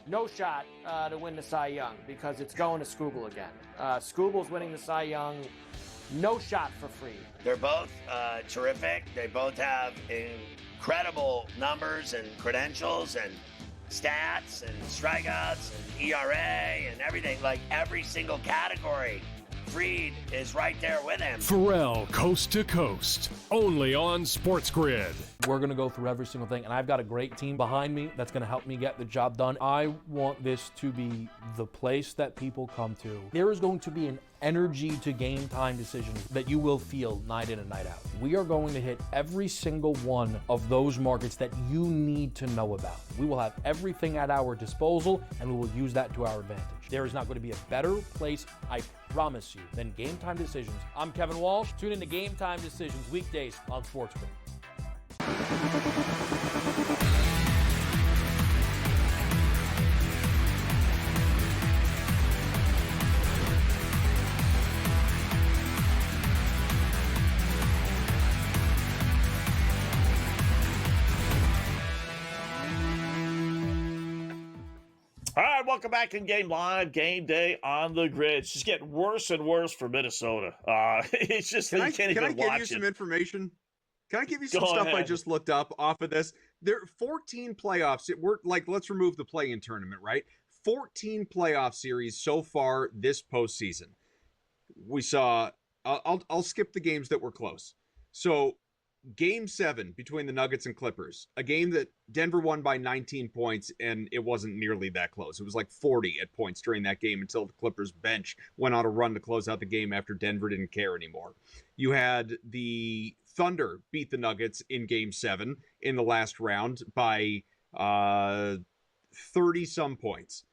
no shot to win the Cy Young because it's going to Scoogle again. Scoogle's winning the Cy Young. No shot for free. They're both terrific. They both have incredible numbers and credentials and stats and strikeouts and ERA and everything, like every single category. Freed is right there with him. Pharrell, coast to coast, only on SportsGrid. We're going to go through every single thing, and I've got a great team behind me that's going to help me get the job done. I want this to be the place that people come to. There is going to be an energy to game time decisions that you will feel night in and night out. We are going to hit every single one of those markets that you need to know about. We will have everything at our disposal, and we will use that to our advantage. There is not going to be a better place, I promise you, than Game Time Decisions. I'm Kevin Walsh. Tune in to Game Time Decisions weekdays on SportsGrid. All right, welcome back in Game Live, Game Day on the Grid. It's just getting worse and worse for Minnesota. It's just can you I, can't can even I give watch you some it. information? Can I give you some Go stuff ahead. I just looked up off of this? There are 14 playoffs. We're like, let's remove the play-in tournament, right? 14 playoff series so far this postseason. We saw. I'll skip the games that were close. So, Game 7 between the Nuggets and Clippers, a game that Denver won by 19 points, and it wasn't nearly that close. It was like 40 at points during that game until the Clippers bench went on a run to close out the game after Denver didn't care anymore. You had the Thunder beat the Nuggets in Game 7 in the last round by 30-some points.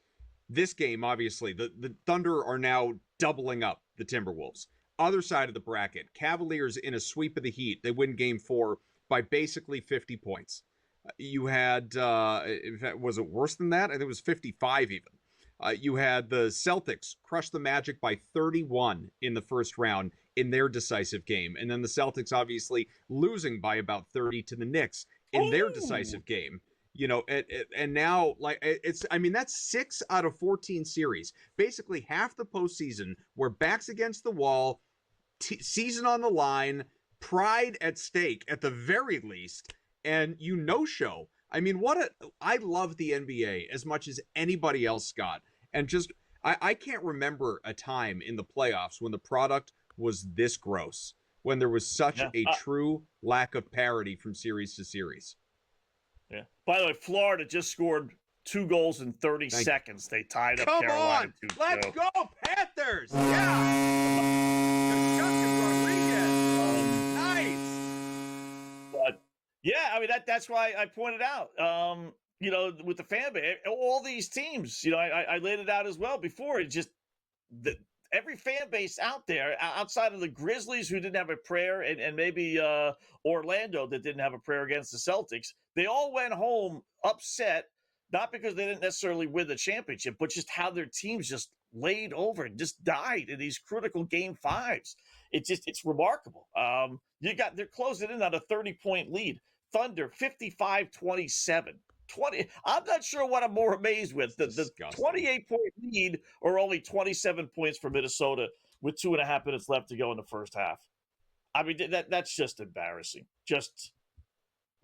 This game, obviously, the Thunder are now doubling up the Timberwolves. Other side of the bracket, Cavaliers in a sweep of the Heat. They win Game 4 by basically 50 points. You had, in fact, was it worse than that? I think it was 55 even. You had the Celtics crush the Magic by 31 in the first round in their decisive game. And then the Celtics obviously losing by about 30 to the Knicks in their decisive game. You know, and now, like, it's, I mean, that's 6 out of 14 series. Basically half the postseason where backs against the wall, season on the line, pride at stake at the very least, and you no-show. I mean, I love the NBA as much as anybody else, Scott. And just, I can't remember a time in the playoffs when the product was this gross, when there was such a true lack of parity from series to series. Yeah. By the way, Florida just scored 2 goals in 30 seconds. They tied up Carolina 2-2. Let's go, Panthers! Yeah! Nice! But, yeah, I mean, that's why I pointed out, you know, with the fan base, all these teams, you know, I laid it out as well before. It just, every fan base out there, outside of the Grizzlies, who didn't have a prayer, and maybe Orlando that didn't have a prayer against the Celtics, they all went home upset, not because they didn't necessarily win the championship, but just how their teams just laid over and just died in these critical Game 5s. It's remarkable. They're closing in on a 30-point lead. Thunder 55-27. 20. I'm not sure what I'm more amazed with, the 28-point lead or only 27 points for Minnesota with 2.5 minutes left to go in the first half. I mean, that's just embarrassing. Just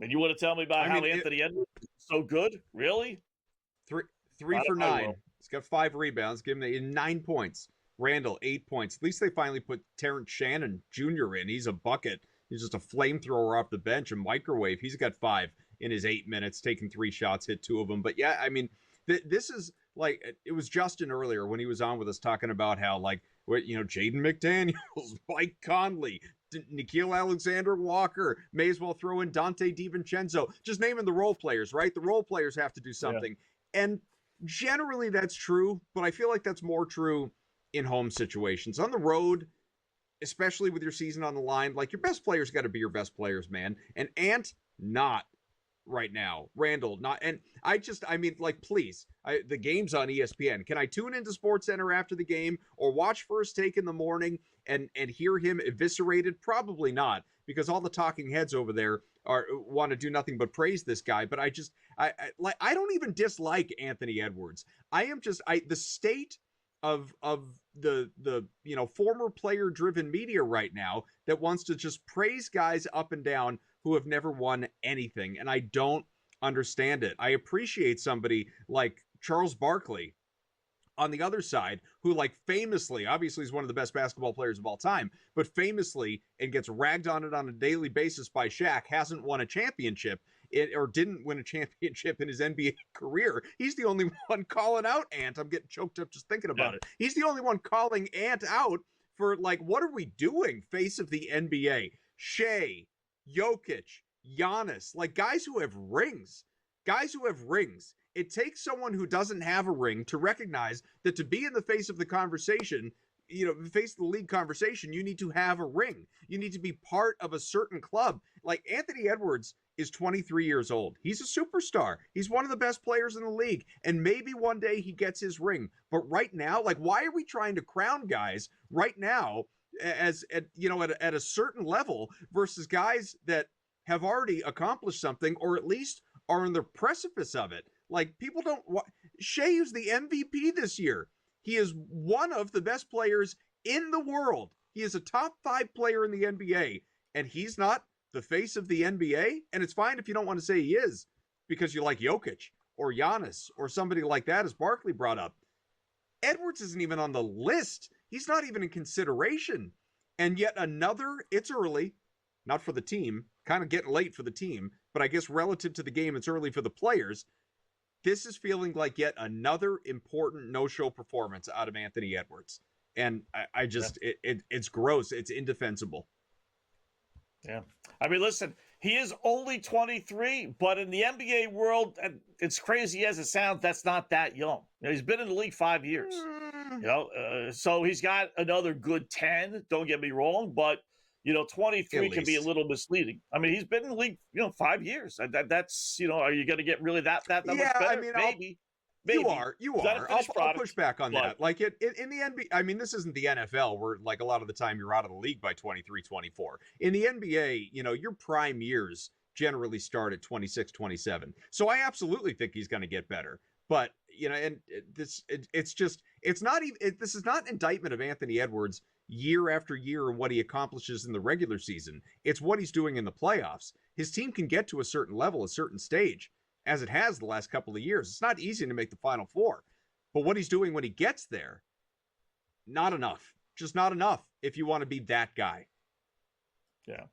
And you want to tell me about how Anthony Edwards is so good? Really? Three for 9. He's got 5 rebounds. Give him 9 points. Randall, 8 points. At least they finally put Terrence Shannon Jr. in. He's a bucket. He's just a flamethrower off the bench, a microwave. He's got 5 in his 8 minutes, taking 3 shots, hit 2 of them. But yeah, I mean, this is like, it was Justin earlier when he was on with us talking about how, like, Jaden McDaniels, Mike Conley, Nikhil Alexander-Walker, may as well throw in Dante DiVincenzo, just naming the role players, right? The role players have to do something. Yeah. And generally that's true, but I feel like that's more true in home situations. On the road, especially with your season on the line, like, your best players got to be your best players, man. And Ant, not right now. Randall, not. And please, the game's on ESPN. Can I tune into SportsCenter after the game or watch First Take in the morning and hear him eviscerated? Probably not, because all the talking heads over there want to do nothing but praise this guy. But I don't even dislike Anthony Edwards. The state of the former player driven media right now that wants to just praise guys up and down who have never won anything, and I don't understand it. I appreciate somebody like Charles Barkley on the other side, who, like, famously, obviously is one of the best basketball players of all time, but famously, and gets ragged on it on a daily basis by Shaq, hasn't won a championship, or didn't win a championship in his NBA career. He's the only one calling out Ant. I'm getting choked up just thinking about it. He's the only one calling Ant out for, like, what are we doing, face of the NBA? Shea, Jokic, Giannis, like, guys who have rings. It takes someone who doesn't have a ring to recognize that to be in the face of the conversation, face of the league conversation, you need to have a ring. You need to be part of a certain club. Like, Anthony Edwards is 23 years old. He's a superstar. He's one of the best players in the league. And maybe one day he gets his ring. But right now, like, why are we trying to crown guys right now at a certain level versus guys that have already accomplished something, or at least are on the precipice of it? Like, people don't Shea is the MVP this year. He is one of the best players in the world. He is a top 5 player in the NBA, and he's not the face of the NBA. And it's fine if you don't want to say he is, because you like Jokic or Giannis or somebody like that, as Barkley brought up. Edwards isn't even on the list. He's not even in consideration. And yet another, it's early, not for the team, kind of getting late for the team, but I guess relative to the game, it's early for the players. This is feeling like yet another important no-show performance out of Anthony Edwards. And I just, it's gross. It's indefensible. Yeah. I mean, listen, he is only 23, but in the NBA world, it's crazy as it sounds, that's not that young. He's been in the league 5 years. So he's got another good 10, don't get me wrong, but 23 can be a little misleading. I mean, he's been in the league, 5 years. That's, are you going to get really that much better? I mean, maybe. You are. I'll push back on that. Like, in the NBA, I mean, this isn't the NFL where, like, a lot of the time you're out of the league by 23, 24. In the NBA, your prime years generally start at 26, 27. So I absolutely think he's going to get better. But, this is not an indictment of Anthony Edwards year after year and what he accomplishes in the regular season. It's what he's doing in the playoffs. His team can get to a certain level, a certain stage, as it has the last couple of years. It's not easy to make the Final Four. But what he's doing when he gets there, not enough. Just not enough if you want to be that guy. Yeah.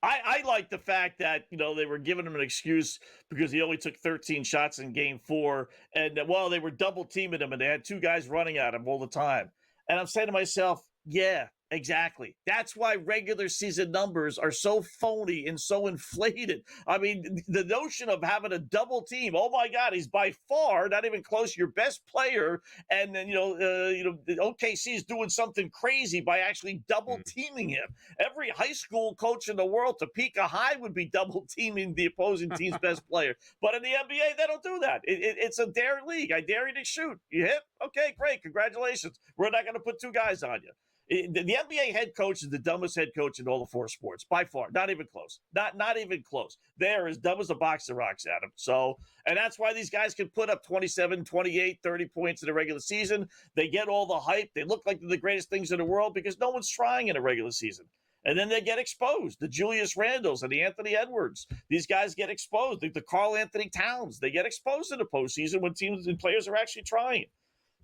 I like the fact that, they were giving him an excuse because he only took 13 shots in game 4. And, they were double teaming him and they had 2 guys running at him all the time. And I'm saying to myself, yeah, exactly. That's why regular season numbers are so phony and so inflated. I mean, the notion of having a double team, oh my God, he's by far not even close to your best player. And then, OKC is doing something crazy by actually double teaming him. Every high school coach in the world to peak a high would be double teaming the opposing team's best player. But in the NBA, they don't do that. It's a dare league. I dare you to shoot. You hit? Okay, great. Congratulations. We're not going to put 2 guys on you. The NBA head coach is the dumbest head coach in all the 4 sports, by far. Not even close. Not even close. They're as dumb as a box of rocks, Adam. So, and that's why these guys can put up 27, 28, 30 points in the regular season. They get all the hype. They look like they're the greatest things in the world because no one's trying in a regular season. And then they get exposed. The Julius Randles and the Anthony Edwards. These guys get exposed. The Karl Anthony Towns. They get exposed in the postseason when teams and players are actually trying.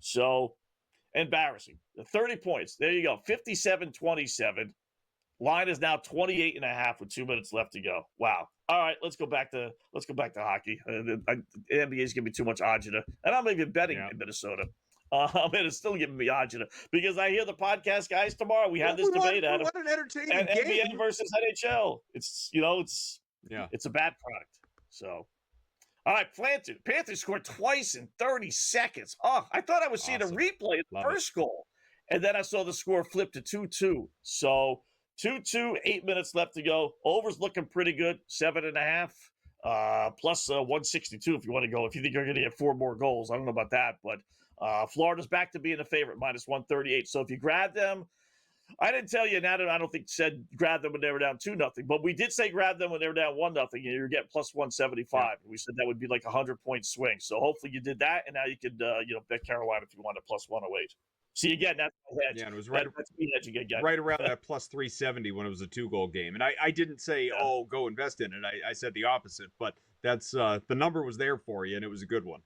So, embarrassing. 30 points. There you go. 57-27. Line is now 28.5 with 2 minutes left to go. Wow. All right, let's go back to hockey. The NBA is giving me too much agita, and I'm even betting in Minnesota. And it's still giving me agita because I hear the podcast guys tomorrow. We had this debate, Adam. What an entertaining game. NBA versus NHL. It's it's a bad product. So, all right, Panthers scored twice in 30 seconds. Oh, I thought I was seeing a replay of the first goal, and then I saw the score flip to 2-2. So 2-2, 8 minutes left to go. Over's looking pretty good, 7.5. Plus 162 if you want to go. If you think you're going to get 4 more goals, I don't know about that, but Florida's back to being a favorite, minus 138. So if you grab them, I didn't tell you, I don't think said grab them when they were down 2-0, but we did say grab them when they were down 1-0, and you're getting plus 175. Yeah. We said that would be like a 100-point swing. So hopefully you did that, and now you could bet Carolina if you wanted plus 108. See, again, that's my hedge. Yeah, and it was right around that plus 370 when it was a 2-goal game. And I didn't say, go invest in it. I said the opposite, but that's the number was there for you, and it was a good one.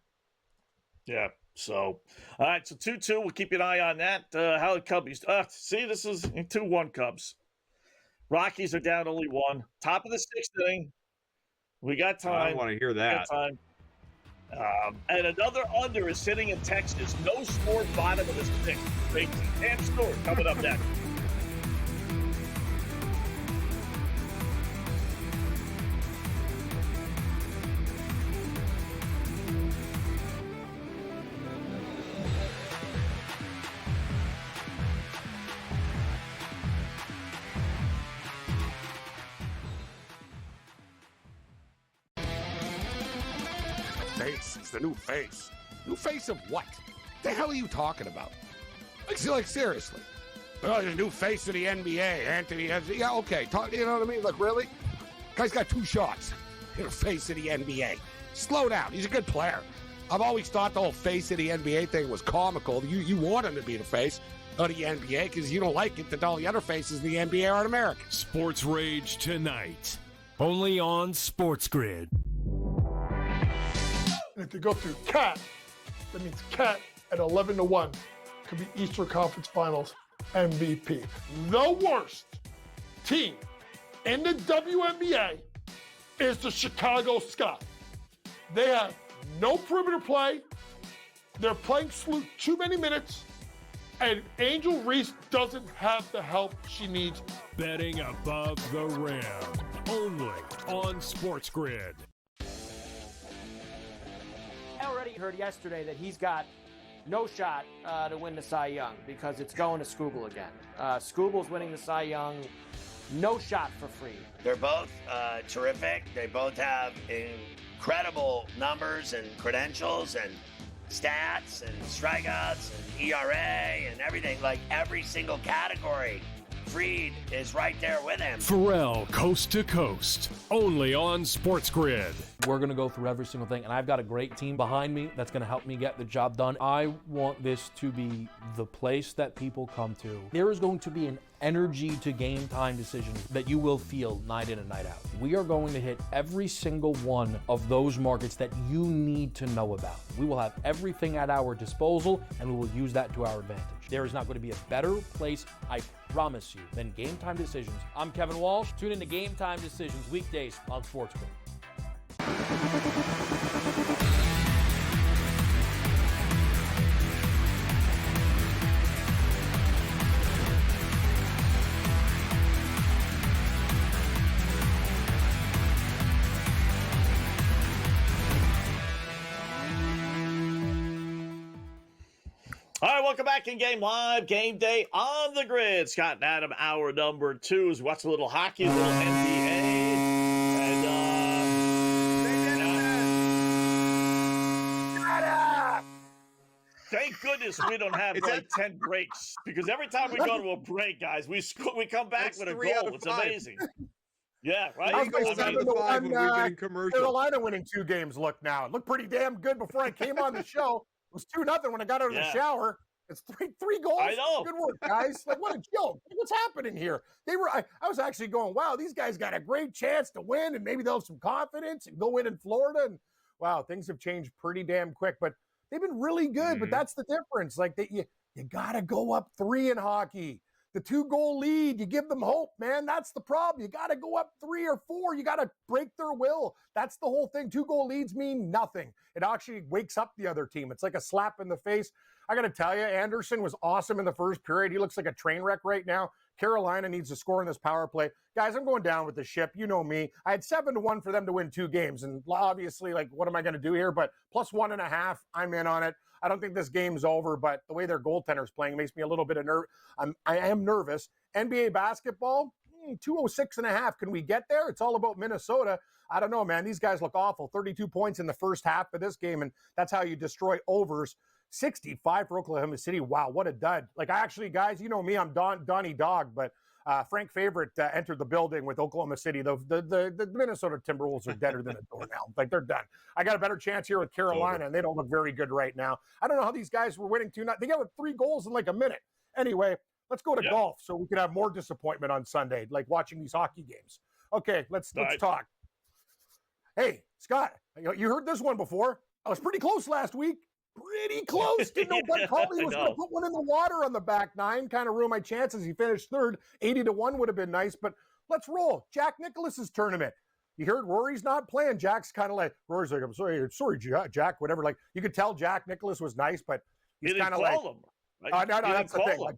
Yeah. So, all right. So 2-2. We'll keep an eye on that. How the Cubbies? See, this is 2-1 Cubs. Rockies are down only 1. Top of the 6th inning. We got time. I don't want to hear that. We got time. And another under is sitting in Texas. No score, bottom of the 6th. Great and score coming up next. Face. It's the new face. New face of what? The hell are you talking about? Like seriously. Oh, the new face of the NBA, Anthony. Yeah, okay. You know what I mean? Like, really? Guy's got 2 shots. You're the face of the NBA. Slow down. He's a good player. I've always thought the whole face of the NBA thing was comical. You want him to be the face of the NBA because you don't like it that all the other faces in the NBA aren't American. Sports Rage tonight. Only on SportsGrid. And if you go through Cat, that means Cat at 11-1 could be Eastern Conference Finals MVP. The worst team in the WNBA is the Chicago Sky. They have no perimeter play. They're playing Sloot too many minutes. And Angel Reese doesn't have the help she needs. Betting above the rim. Only on SportsGrid. I already heard yesterday that he's got no shot to win the Cy Young because it's going to Skubal again. Skubal's winning the Cy Young. No shot for free. They're both terrific. They both have incredible numbers and credentials and stats and strikeouts and ERA and everything, like every single category. Fried is right there with him. Pharrell, coast to coast, only on SportsGrid. We're going to go through every single thing, and I've got a great team behind me that's going to help me get the job done. I want this to be the place that people come to. There is going to be an energy to game time decisions that you will feel night in and night out. We are going to hit every single one of those markets that you need to know about. We will have everything at our disposal, and we will use that to our advantage. There is not going to be a better place, I promise you, than Game Time Decisions. I'm Kevin Walsh. Tune in to Game Time Decisions weekdays on SportsGrid. All right, welcome back in Game Live, Game Day on the Grid. Scott and Adam, hour number 2 is watch a little hockey, a little NBA, and thank goodness we don't have like 10 breaks because every time we go to a break, guys, we come back with a goal. It's amazing. Yeah, right. I was 7-1. Carolina winning 2 games. Look now, it looked pretty damn good before I came on the show. It was 2-0 when I got out of the shower. It's three goals. I know. Good work, guys. Like, what a joke. What's happening here? I was actually going, wow, these guys got a great chance to win, and maybe they'll have some confidence and go in Florida. And wow, things have changed pretty damn quick. But they've been really good. But that's the difference. Like, you got to go up 3 in hockey. The 2-goal lead, you give them hope, man. That's the problem. You got to go up 3 or 4. You got to break their will. That's the whole thing. 2-goal leads mean nothing. It actually wakes up the other team. It's like a slap in the face. I got to tell you, Anderson was awesome in the first period. He looks like a train wreck right now. Carolina needs to score in this power play. Guys, I'm going down with the ship. You know me. I had 7-1 for them to win 2 games. And obviously, like, what am I going to do here? But plus 1.5, I'm in on it. I don't think this game's over, but the way their goaltender's playing makes me a little bit of I am nervous. NBA basketball, 206.5. Can we get there? It's all about Minnesota. I don't know, man. These guys look awful. 32 points in the first half of this game, and that's how you destroy overs. 65 for Oklahoma City. Wow, what a dud. Like, I actually, guys, you know me, I'm Donnie Dog, but Frank Favorite entered the building with Oklahoma City. The Minnesota Timberwolves are deader than a doornail. Like, they're done. I got a better chance here with Carolina, and they don't look very good right now. I don't know how these guys were winning 2-0. They got 3 goals in like a minute. Anyway, let's go to golf so we can have more disappointment on Sunday, like watching these hockey games. Okay, let's talk. Hey, Scott, you heard this one before. I was pretty close last week. Pretty close. Didn't know Bud Cauley was going to put one in the water on the back 9. Kind of ruined my chances. He finished 3rd. 80-1 would have been nice, but let's roll. Jack Nicklaus's tournament. You heard Rory's not playing. Jack's kind of like, Rory's like, I'm sorry, Jack, whatever. Like, you could tell Jack Nicklaus was nice, but he's kind of like, no, that's the thing. Like,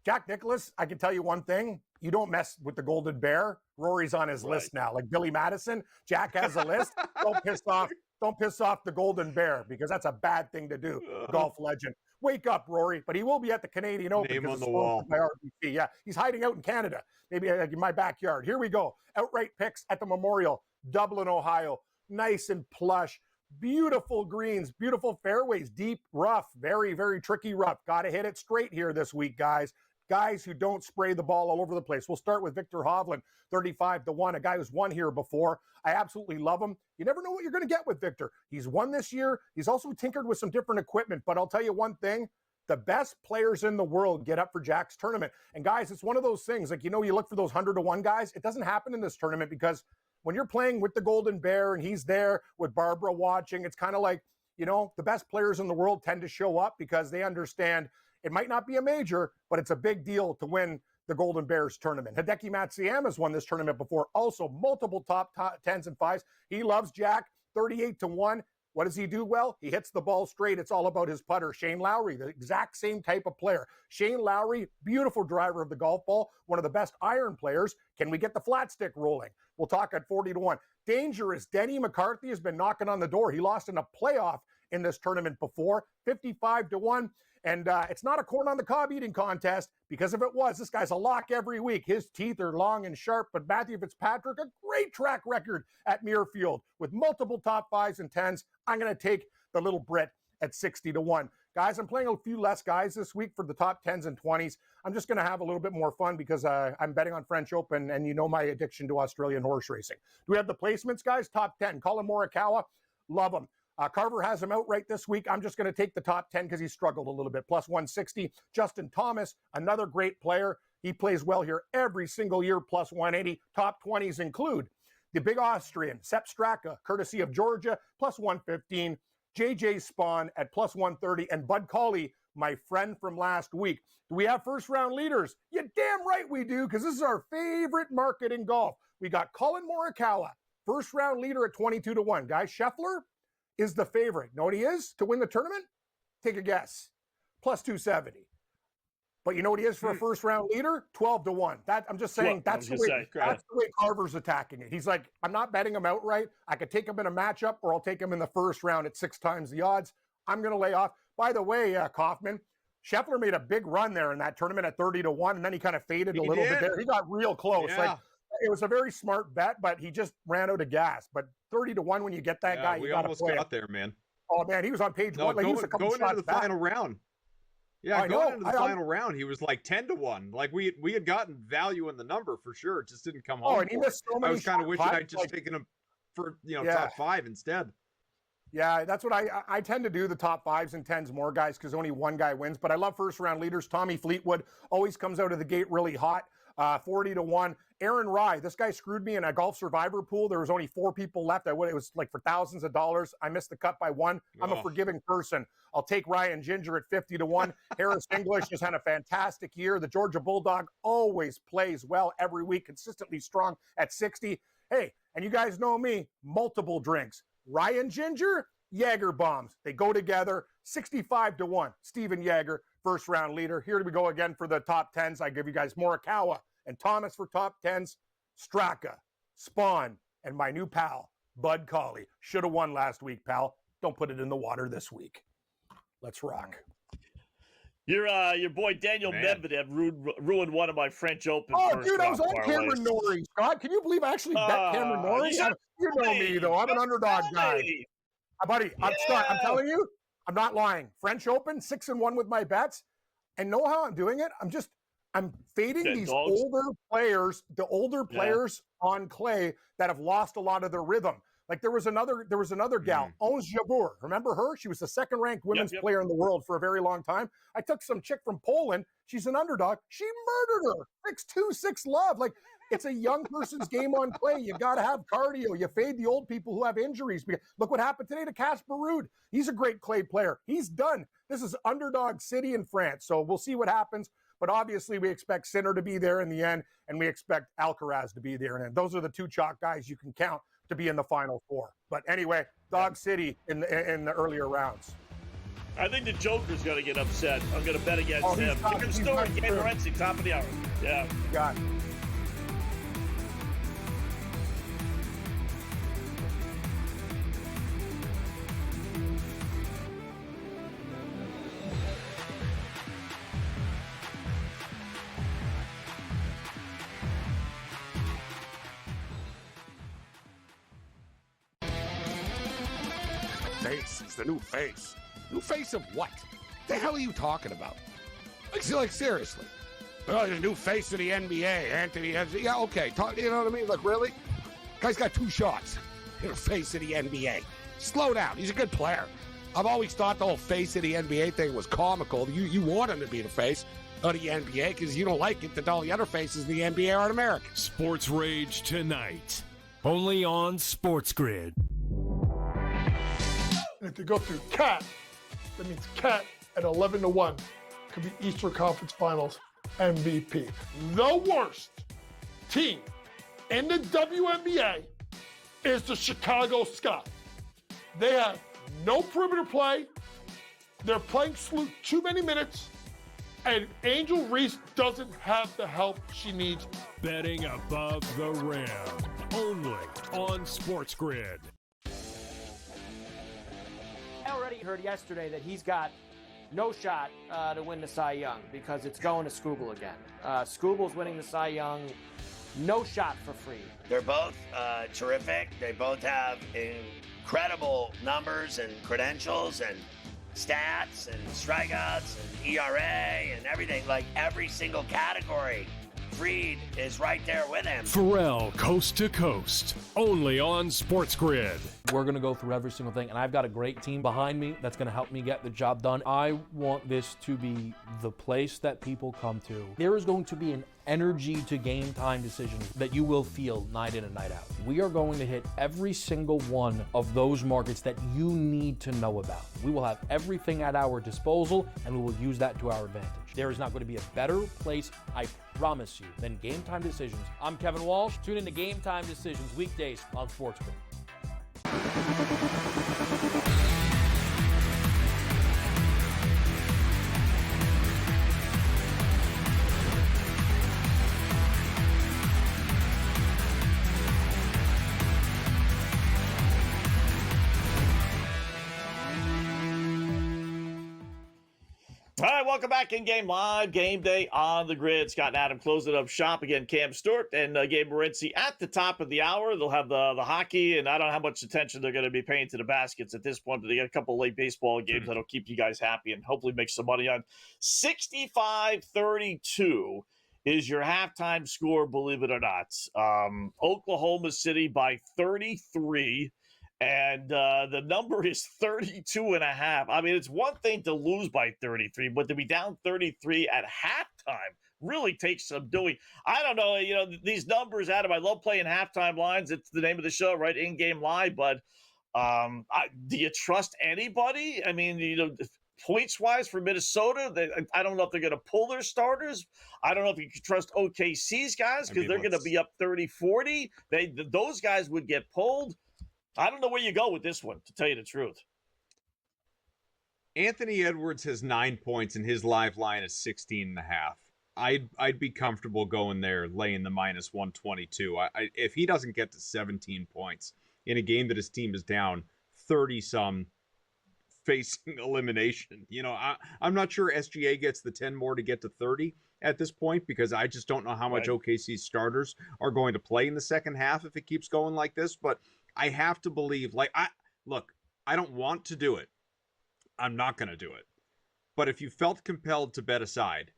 Jack Nicklaus, I can tell you one thing. You don't mess with the Golden Bear. Rory's on his list now. Like Billy Madison, Jack has a list. Don't piss off the Golden Bear, because that's a bad thing to do. Golf legend. Wake up, Rory. But he will be at the Canadian Open. Name on the wall. By RBC. Yeah, he's hiding out in Canada. Maybe in my backyard. Here we go. Outright picks at the Memorial, Dublin, Ohio. Nice and plush. Beautiful greens, beautiful fairways, deep rough, very, very tricky rough. Got to hit it straight here this week, guys. Guys who don't spray the ball all over the place. We'll start with Victor Hovland, 35-1, a guy who's won here before. I absolutely love him. You never know what you're going to get with Victor. He's won this year. He's also tinkered with some different equipment, but I'll tell you one thing. The best players in the world get up for Jack's tournament. And guys, it's one of those things, like, you look for those 100-1 guys. It doesn't happen in this tournament because when you're playing with the Golden Bear and he's there with Barbara watching, it's kind of like, the best players in the world tend to show up because they understand it might not be a major, but it's a big deal to win the Golden Bears tournament. Hideki Matsuyama's won this tournament before, also multiple top 10s and 5s. He loves Jack, 38-1. What does he do well? He hits the ball straight. It's all about his putter. Shane Lowry, the exact same type of player. Shane Lowry, beautiful driver of the golf ball, one of the best iron players. Can we get the flat stick rolling? We'll talk at 40-1. Dangerous. Denny McCarthy has been knocking on the door. He lost in a playoff in this tournament before, 55-1. And it's not a corn on the cob eating contest, because if it was, this guy's a lock every week. His teeth are long and sharp, but Matthew Fitzpatrick, a great track record at Muirfield with multiple top 5s and 10s. I'm going to take the little Brit at 60-1. Guys, I'm playing a few less guys this week for the top 10s and 20s. I'm just going to have a little bit more fun because I'm betting on French Open, and you know my addiction to Australian horse racing. Do we have the placements, guys? Top 10. Colin Morikawa, love him. Carver has him outright this week. I'm just going to take the top 10 because he struggled a little bit. Plus 160. Justin Thomas, another great player. He plays well here every single year, plus 180. Top 20s include the big Austrian, Sepp Straka, courtesy of Georgia, plus 115. JJ Spawn at plus 130. And Bud Cauley, my friend from last week. Do we have first-round leaders? You damn right we do, because this is our favorite market in golf. We got Colin Morikawa, first-round leader at 22-1. Guys, Scheffler is the favorite. Know what he is to win the tournament? Take a guess. Plus 270. But you know what he is for a first-round leader? 12-1. That I'm just saying that's the way Carver's attacking it. He's like, I'm not betting him outright. I could take him in a matchup, or I'll take him in the first round at 6 times the odds. I'm going to lay off. By the way, Kaufman, Scheffler made a big run there in that tournament at 30-1, and then he kind of faded a little bit there. He got real close. Yeah. Like, it was a very smart bet, but he just ran out of gas. But 30-1, when you get that guy, you got to play. We almost got there, man. Oh man, he was on page 1. Like, he was a couple going shots into the back. final round. Yeah, going into the final round, he was like 10-1. Like we had gotten value in the number for sure. It just didn't come home. Oh, and he missed so many. I was kind of wishing I'd just taken him for top 5 instead. Yeah, that's what I tend to do, the top 5s and 10s more, guys, because only one guy wins. But I love first-round leaders. Tommy Fleetwood always comes out of the gate really hot, 40-1. Aaron Rye, this guy screwed me in a golf survivor pool. There was only 4 people left. It was like for thousands of dollars. I missed the cut by 1. I'm a forgiving person. I'll take Ryan Ginger at 50-1. Harris English has had a fantastic year. The Georgia Bulldog always plays well every week, consistently strong at 60. Hey, and you guys know me, multiple drinks. Ryan Ginger, Jaeger bombs. They go together. 65-1. Steven Jaeger, first round leader. Here we go again for the top 10s. I give you guys Morikawa and Thomas for top 10s. Straka, Spawn, and my new pal, Bud Colley. Should have won last week, pal. Don't put it in the water this week. Let's rock. Your boy Daniel Medvedev ruined one of my French Open. Oh, dude, I was on Cameron Norrie, Scott. Can you believe I actually bet Cameron Norrie? You know me, though. I'm an underdog guy. Buddy, Scott, I'm telling you, I'm not lying. French Open, 6-1 with my bets. And know how I'm doing it? I'm fading these older players, the older players on clay that have lost a lot of their rhythm. Like there was another gal, Ons Jabeur. Remember her? She was the second-ranked women's player in the world for a very long time. I took some chick from Poland. She's an underdog. She murdered her. 6-2, 6-love. Like it's a young person's game on clay. You got to have cardio. You fade the old people who have injuries. Look what happened today to Casper Ruud. He's a great clay player. He's done. This is underdog city in France. So we'll see what happens. But obviously, we expect Sinner to be there in the end, and we expect Alcaraz to be there in the end. Those are the 2 chalk guys you can count to be in the Final 4. But anyway, Dog City in the earlier rounds. I think the Joker's going to get upset. I'm going to bet against him. Kim Stewart, Gabe Morency, top of the hour. Yeah. Got it. Face is the new face. New face of what? The hell are you talking about? Like seriously. Oh, the new face of the NBA, Anthony. Yeah, okay. You know what I mean? Look, really? Guy's got 2 shots. New face of the NBA. Slow down. He's a good player. I've always thought the whole face of the NBA thing was comical. You want him to be the face of the NBA because you don't like it that all the other faces in the NBA aren't American. Sports Rage tonight. Only on SportsGrid. And if you go through Cat, that means Cat at 11-1 could be Eastern Conference Finals MVP. The worst team in the WNBA is the Chicago Sky. They have no perimeter play. They're playing too many minutes. And Angel Reese doesn't have the help she needs. Betting above the rim. Only on SportsGrid. I already heard yesterday that he's got no shot to win the Cy Young because it's going to Skubal again. Skubal's winning the Cy Young. No shot for free. They're both terrific. They both have incredible numbers and credentials and stats and strikeouts and ERA and everything, like every single category. Fried is right there with him. Pharrell, coast to coast, only on SportsGrid. We're going to go through every single thing, and I've got a great team behind me that's going to help me get the job done. I want this to be the place that people come to. There is going to be an energy to game time decisions that you will feel night in and night out. We are going to hit every single one of those markets that you need to know about. We will have everything at our disposal, and we will use that to our advantage. There is not going to be a better place, I promise you, than Game Time Decisions. I'm Kevin Walsh. Tune in to Game Time Decisions weekdays on SportsGrid. All right, welcome back in game live. Game day on the grid. Scott and Adam closing up shop again. Cam Stewart and Gabe Morency at the top of the hour. They'll have the hockey, and I don't know how much attention they're going to be paying to the baskets at this point, but they got a couple of late baseball games that'll keep you guys happy and hopefully make some money on. 65-32 is your halftime score, believe it or not. Oklahoma City by 33 And the number is 32.5. I mean, it's one thing to lose by 33, but to be down 33 at halftime really takes some doing. I don't know, these numbers, Adam, I love playing halftime lines. It's the name of the show, right? In-game live, but do you trust anybody? I mean, points-wise for Minnesota, I don't know if they're going to pull their starters. I don't know if you can trust OKC's guys because they're going to be up 30-40. Those guys would get pulled. I don't know where you go with this one, to tell you the truth. Anthony Edwards has 9 points, and his live line is 16.5. I'd be comfortable going there, laying the minus 122. If he doesn't get to 17 points in a game that his team is down 30-some, facing elimination, I'm not sure SGA gets the 10 more to get to 30 at this point, because I just don't know how much OKC starters are going to play in the second half if it keeps going like this. But I have to believe, I don't want to do it. I'm not going to do it. But if you felt compelled to bet aside,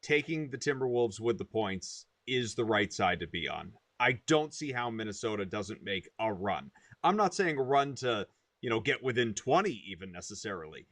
taking the Timberwolves with the points is the right side to be on. I don't see how Minnesota doesn't make a run. I'm not saying a run to, get within 20 even necessarily,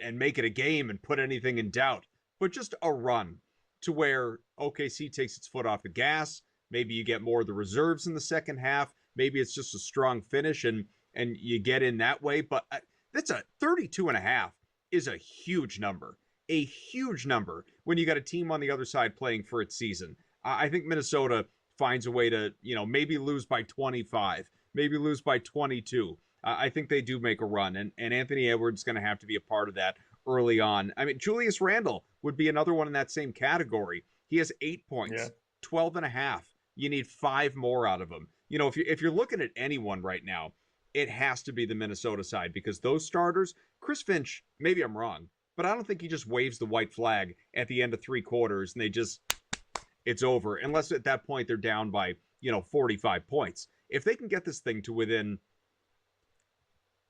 and make it a game and put anything in doubt, but just a run to where OKC takes its foot off the gas. Maybe you get more of the reserves in the second half. Maybe it's just a strong finish and you get in that way. But that's a 32.5 is a huge number. A huge number when you got a team on the other side playing for its season. I think Minnesota finds a way to, maybe lose by 25, maybe lose by 22. I think they do make a run, and Anthony Edwards is going to have to be a part of that early on. I mean, Julius Randle would be another one in that same category. He has 8 points, 12.5. You need 5 more out of him. If you're looking at anyone right now, it has to be the Minnesota side, because those starters, Chris Finch, maybe I'm wrong, but I don't think he just waves the white flag at the end of 3 quarters and it's over, unless at that point they're down by, 45 points. If they can get this thing to within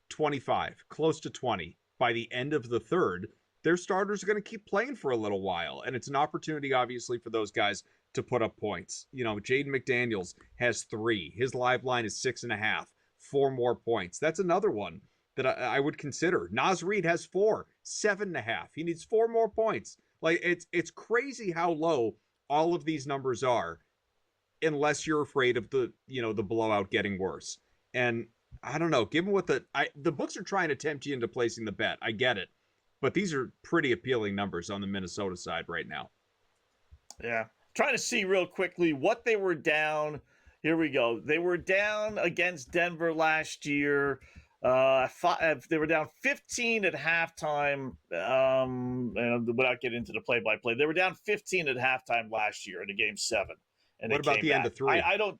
25, close to 20 by the end of the third, their starters are going to keep playing for a little while. And it's an opportunity, obviously, for those guys to put up points. Jaden McDaniels has 3. His live line is 6.5. 4 more points. That's another one that I would consider. Naz Reid has 4, 7.5. He needs 4 more points. It's crazy how low all of these numbers are, unless you're afraid of the blowout getting worse. And I don't know, given what the books are trying to tempt you into placing the bet. I get it. But these are pretty appealing numbers on the Minnesota side right now. Yeah. Trying to see real quickly what they were down. Here we go. They were down against Denver last year. They were down 15 at halftime. And without getting into the play-by-play, they were down 15 at halftime last year in the game 7. And what about the end of 3? I don't.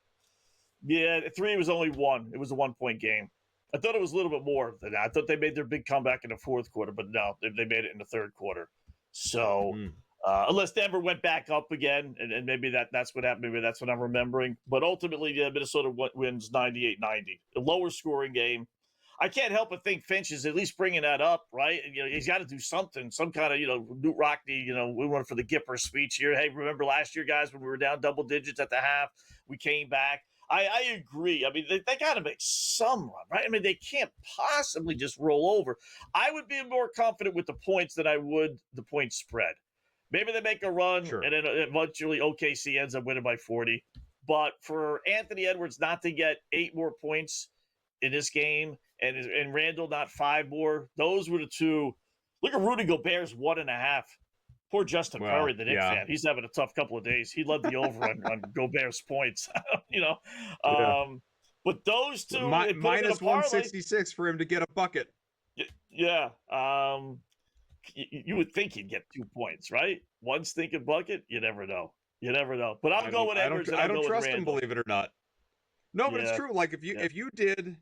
Yeah, 3 was only 1. It was a 1-point game. I thought it was a little bit more than that. I thought they made their big comeback in the fourth quarter, but no, they made it in the third quarter. So unless Denver went back up again, and maybe that's what happened. Maybe that's what I'm remembering. But ultimately, Minnesota wins 98-90. A lower scoring game. I can't help but think Finch is at least bringing that up, right? He's got to do something, some kind of, Newt Rockney, we went for the Gipper speech here. Hey, remember last year, guys, when we were down double digits at the half, we came back. I agree. I mean, they got to make some run, right? I mean, they can't possibly just roll over. I would be more confident with the points than I would the point spread. Maybe they make a run, and then eventually OKC ends up winning by 40. But for Anthony Edwards not to get 8 more points in this game, and Randall not 5 more, those were the two. Look at Rudy Gobert's 1.5. Poor Justin Curry, the Knicks fan. He's having a tough couple of days. He led the over on Gobert's points, But those two, minus 166 for him to get a bucket. Yeah. You would think he'd get 2 points, right? One stinking bucket. You never know. But I'm going with Edwards. I don't trust him, believe it or not. No, but it's true. Like if you did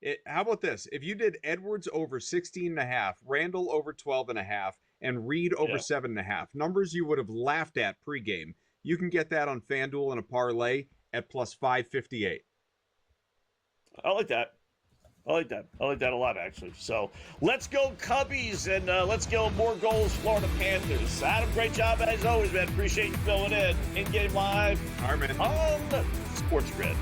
it, how about this? If you did Edwards over 16.5, Randall over 12.5, and Reed over 7.5, numbers you would have laughed at pregame, you can get that on FanDuel in a parlay at plus 558. I like that. I like that a lot, actually. So let's go Cubbies, and let's go more goals, Florida Panthers. Adam, great job as always, man. Appreciate you filling in. In-game live. All right, man. On SportsGrid.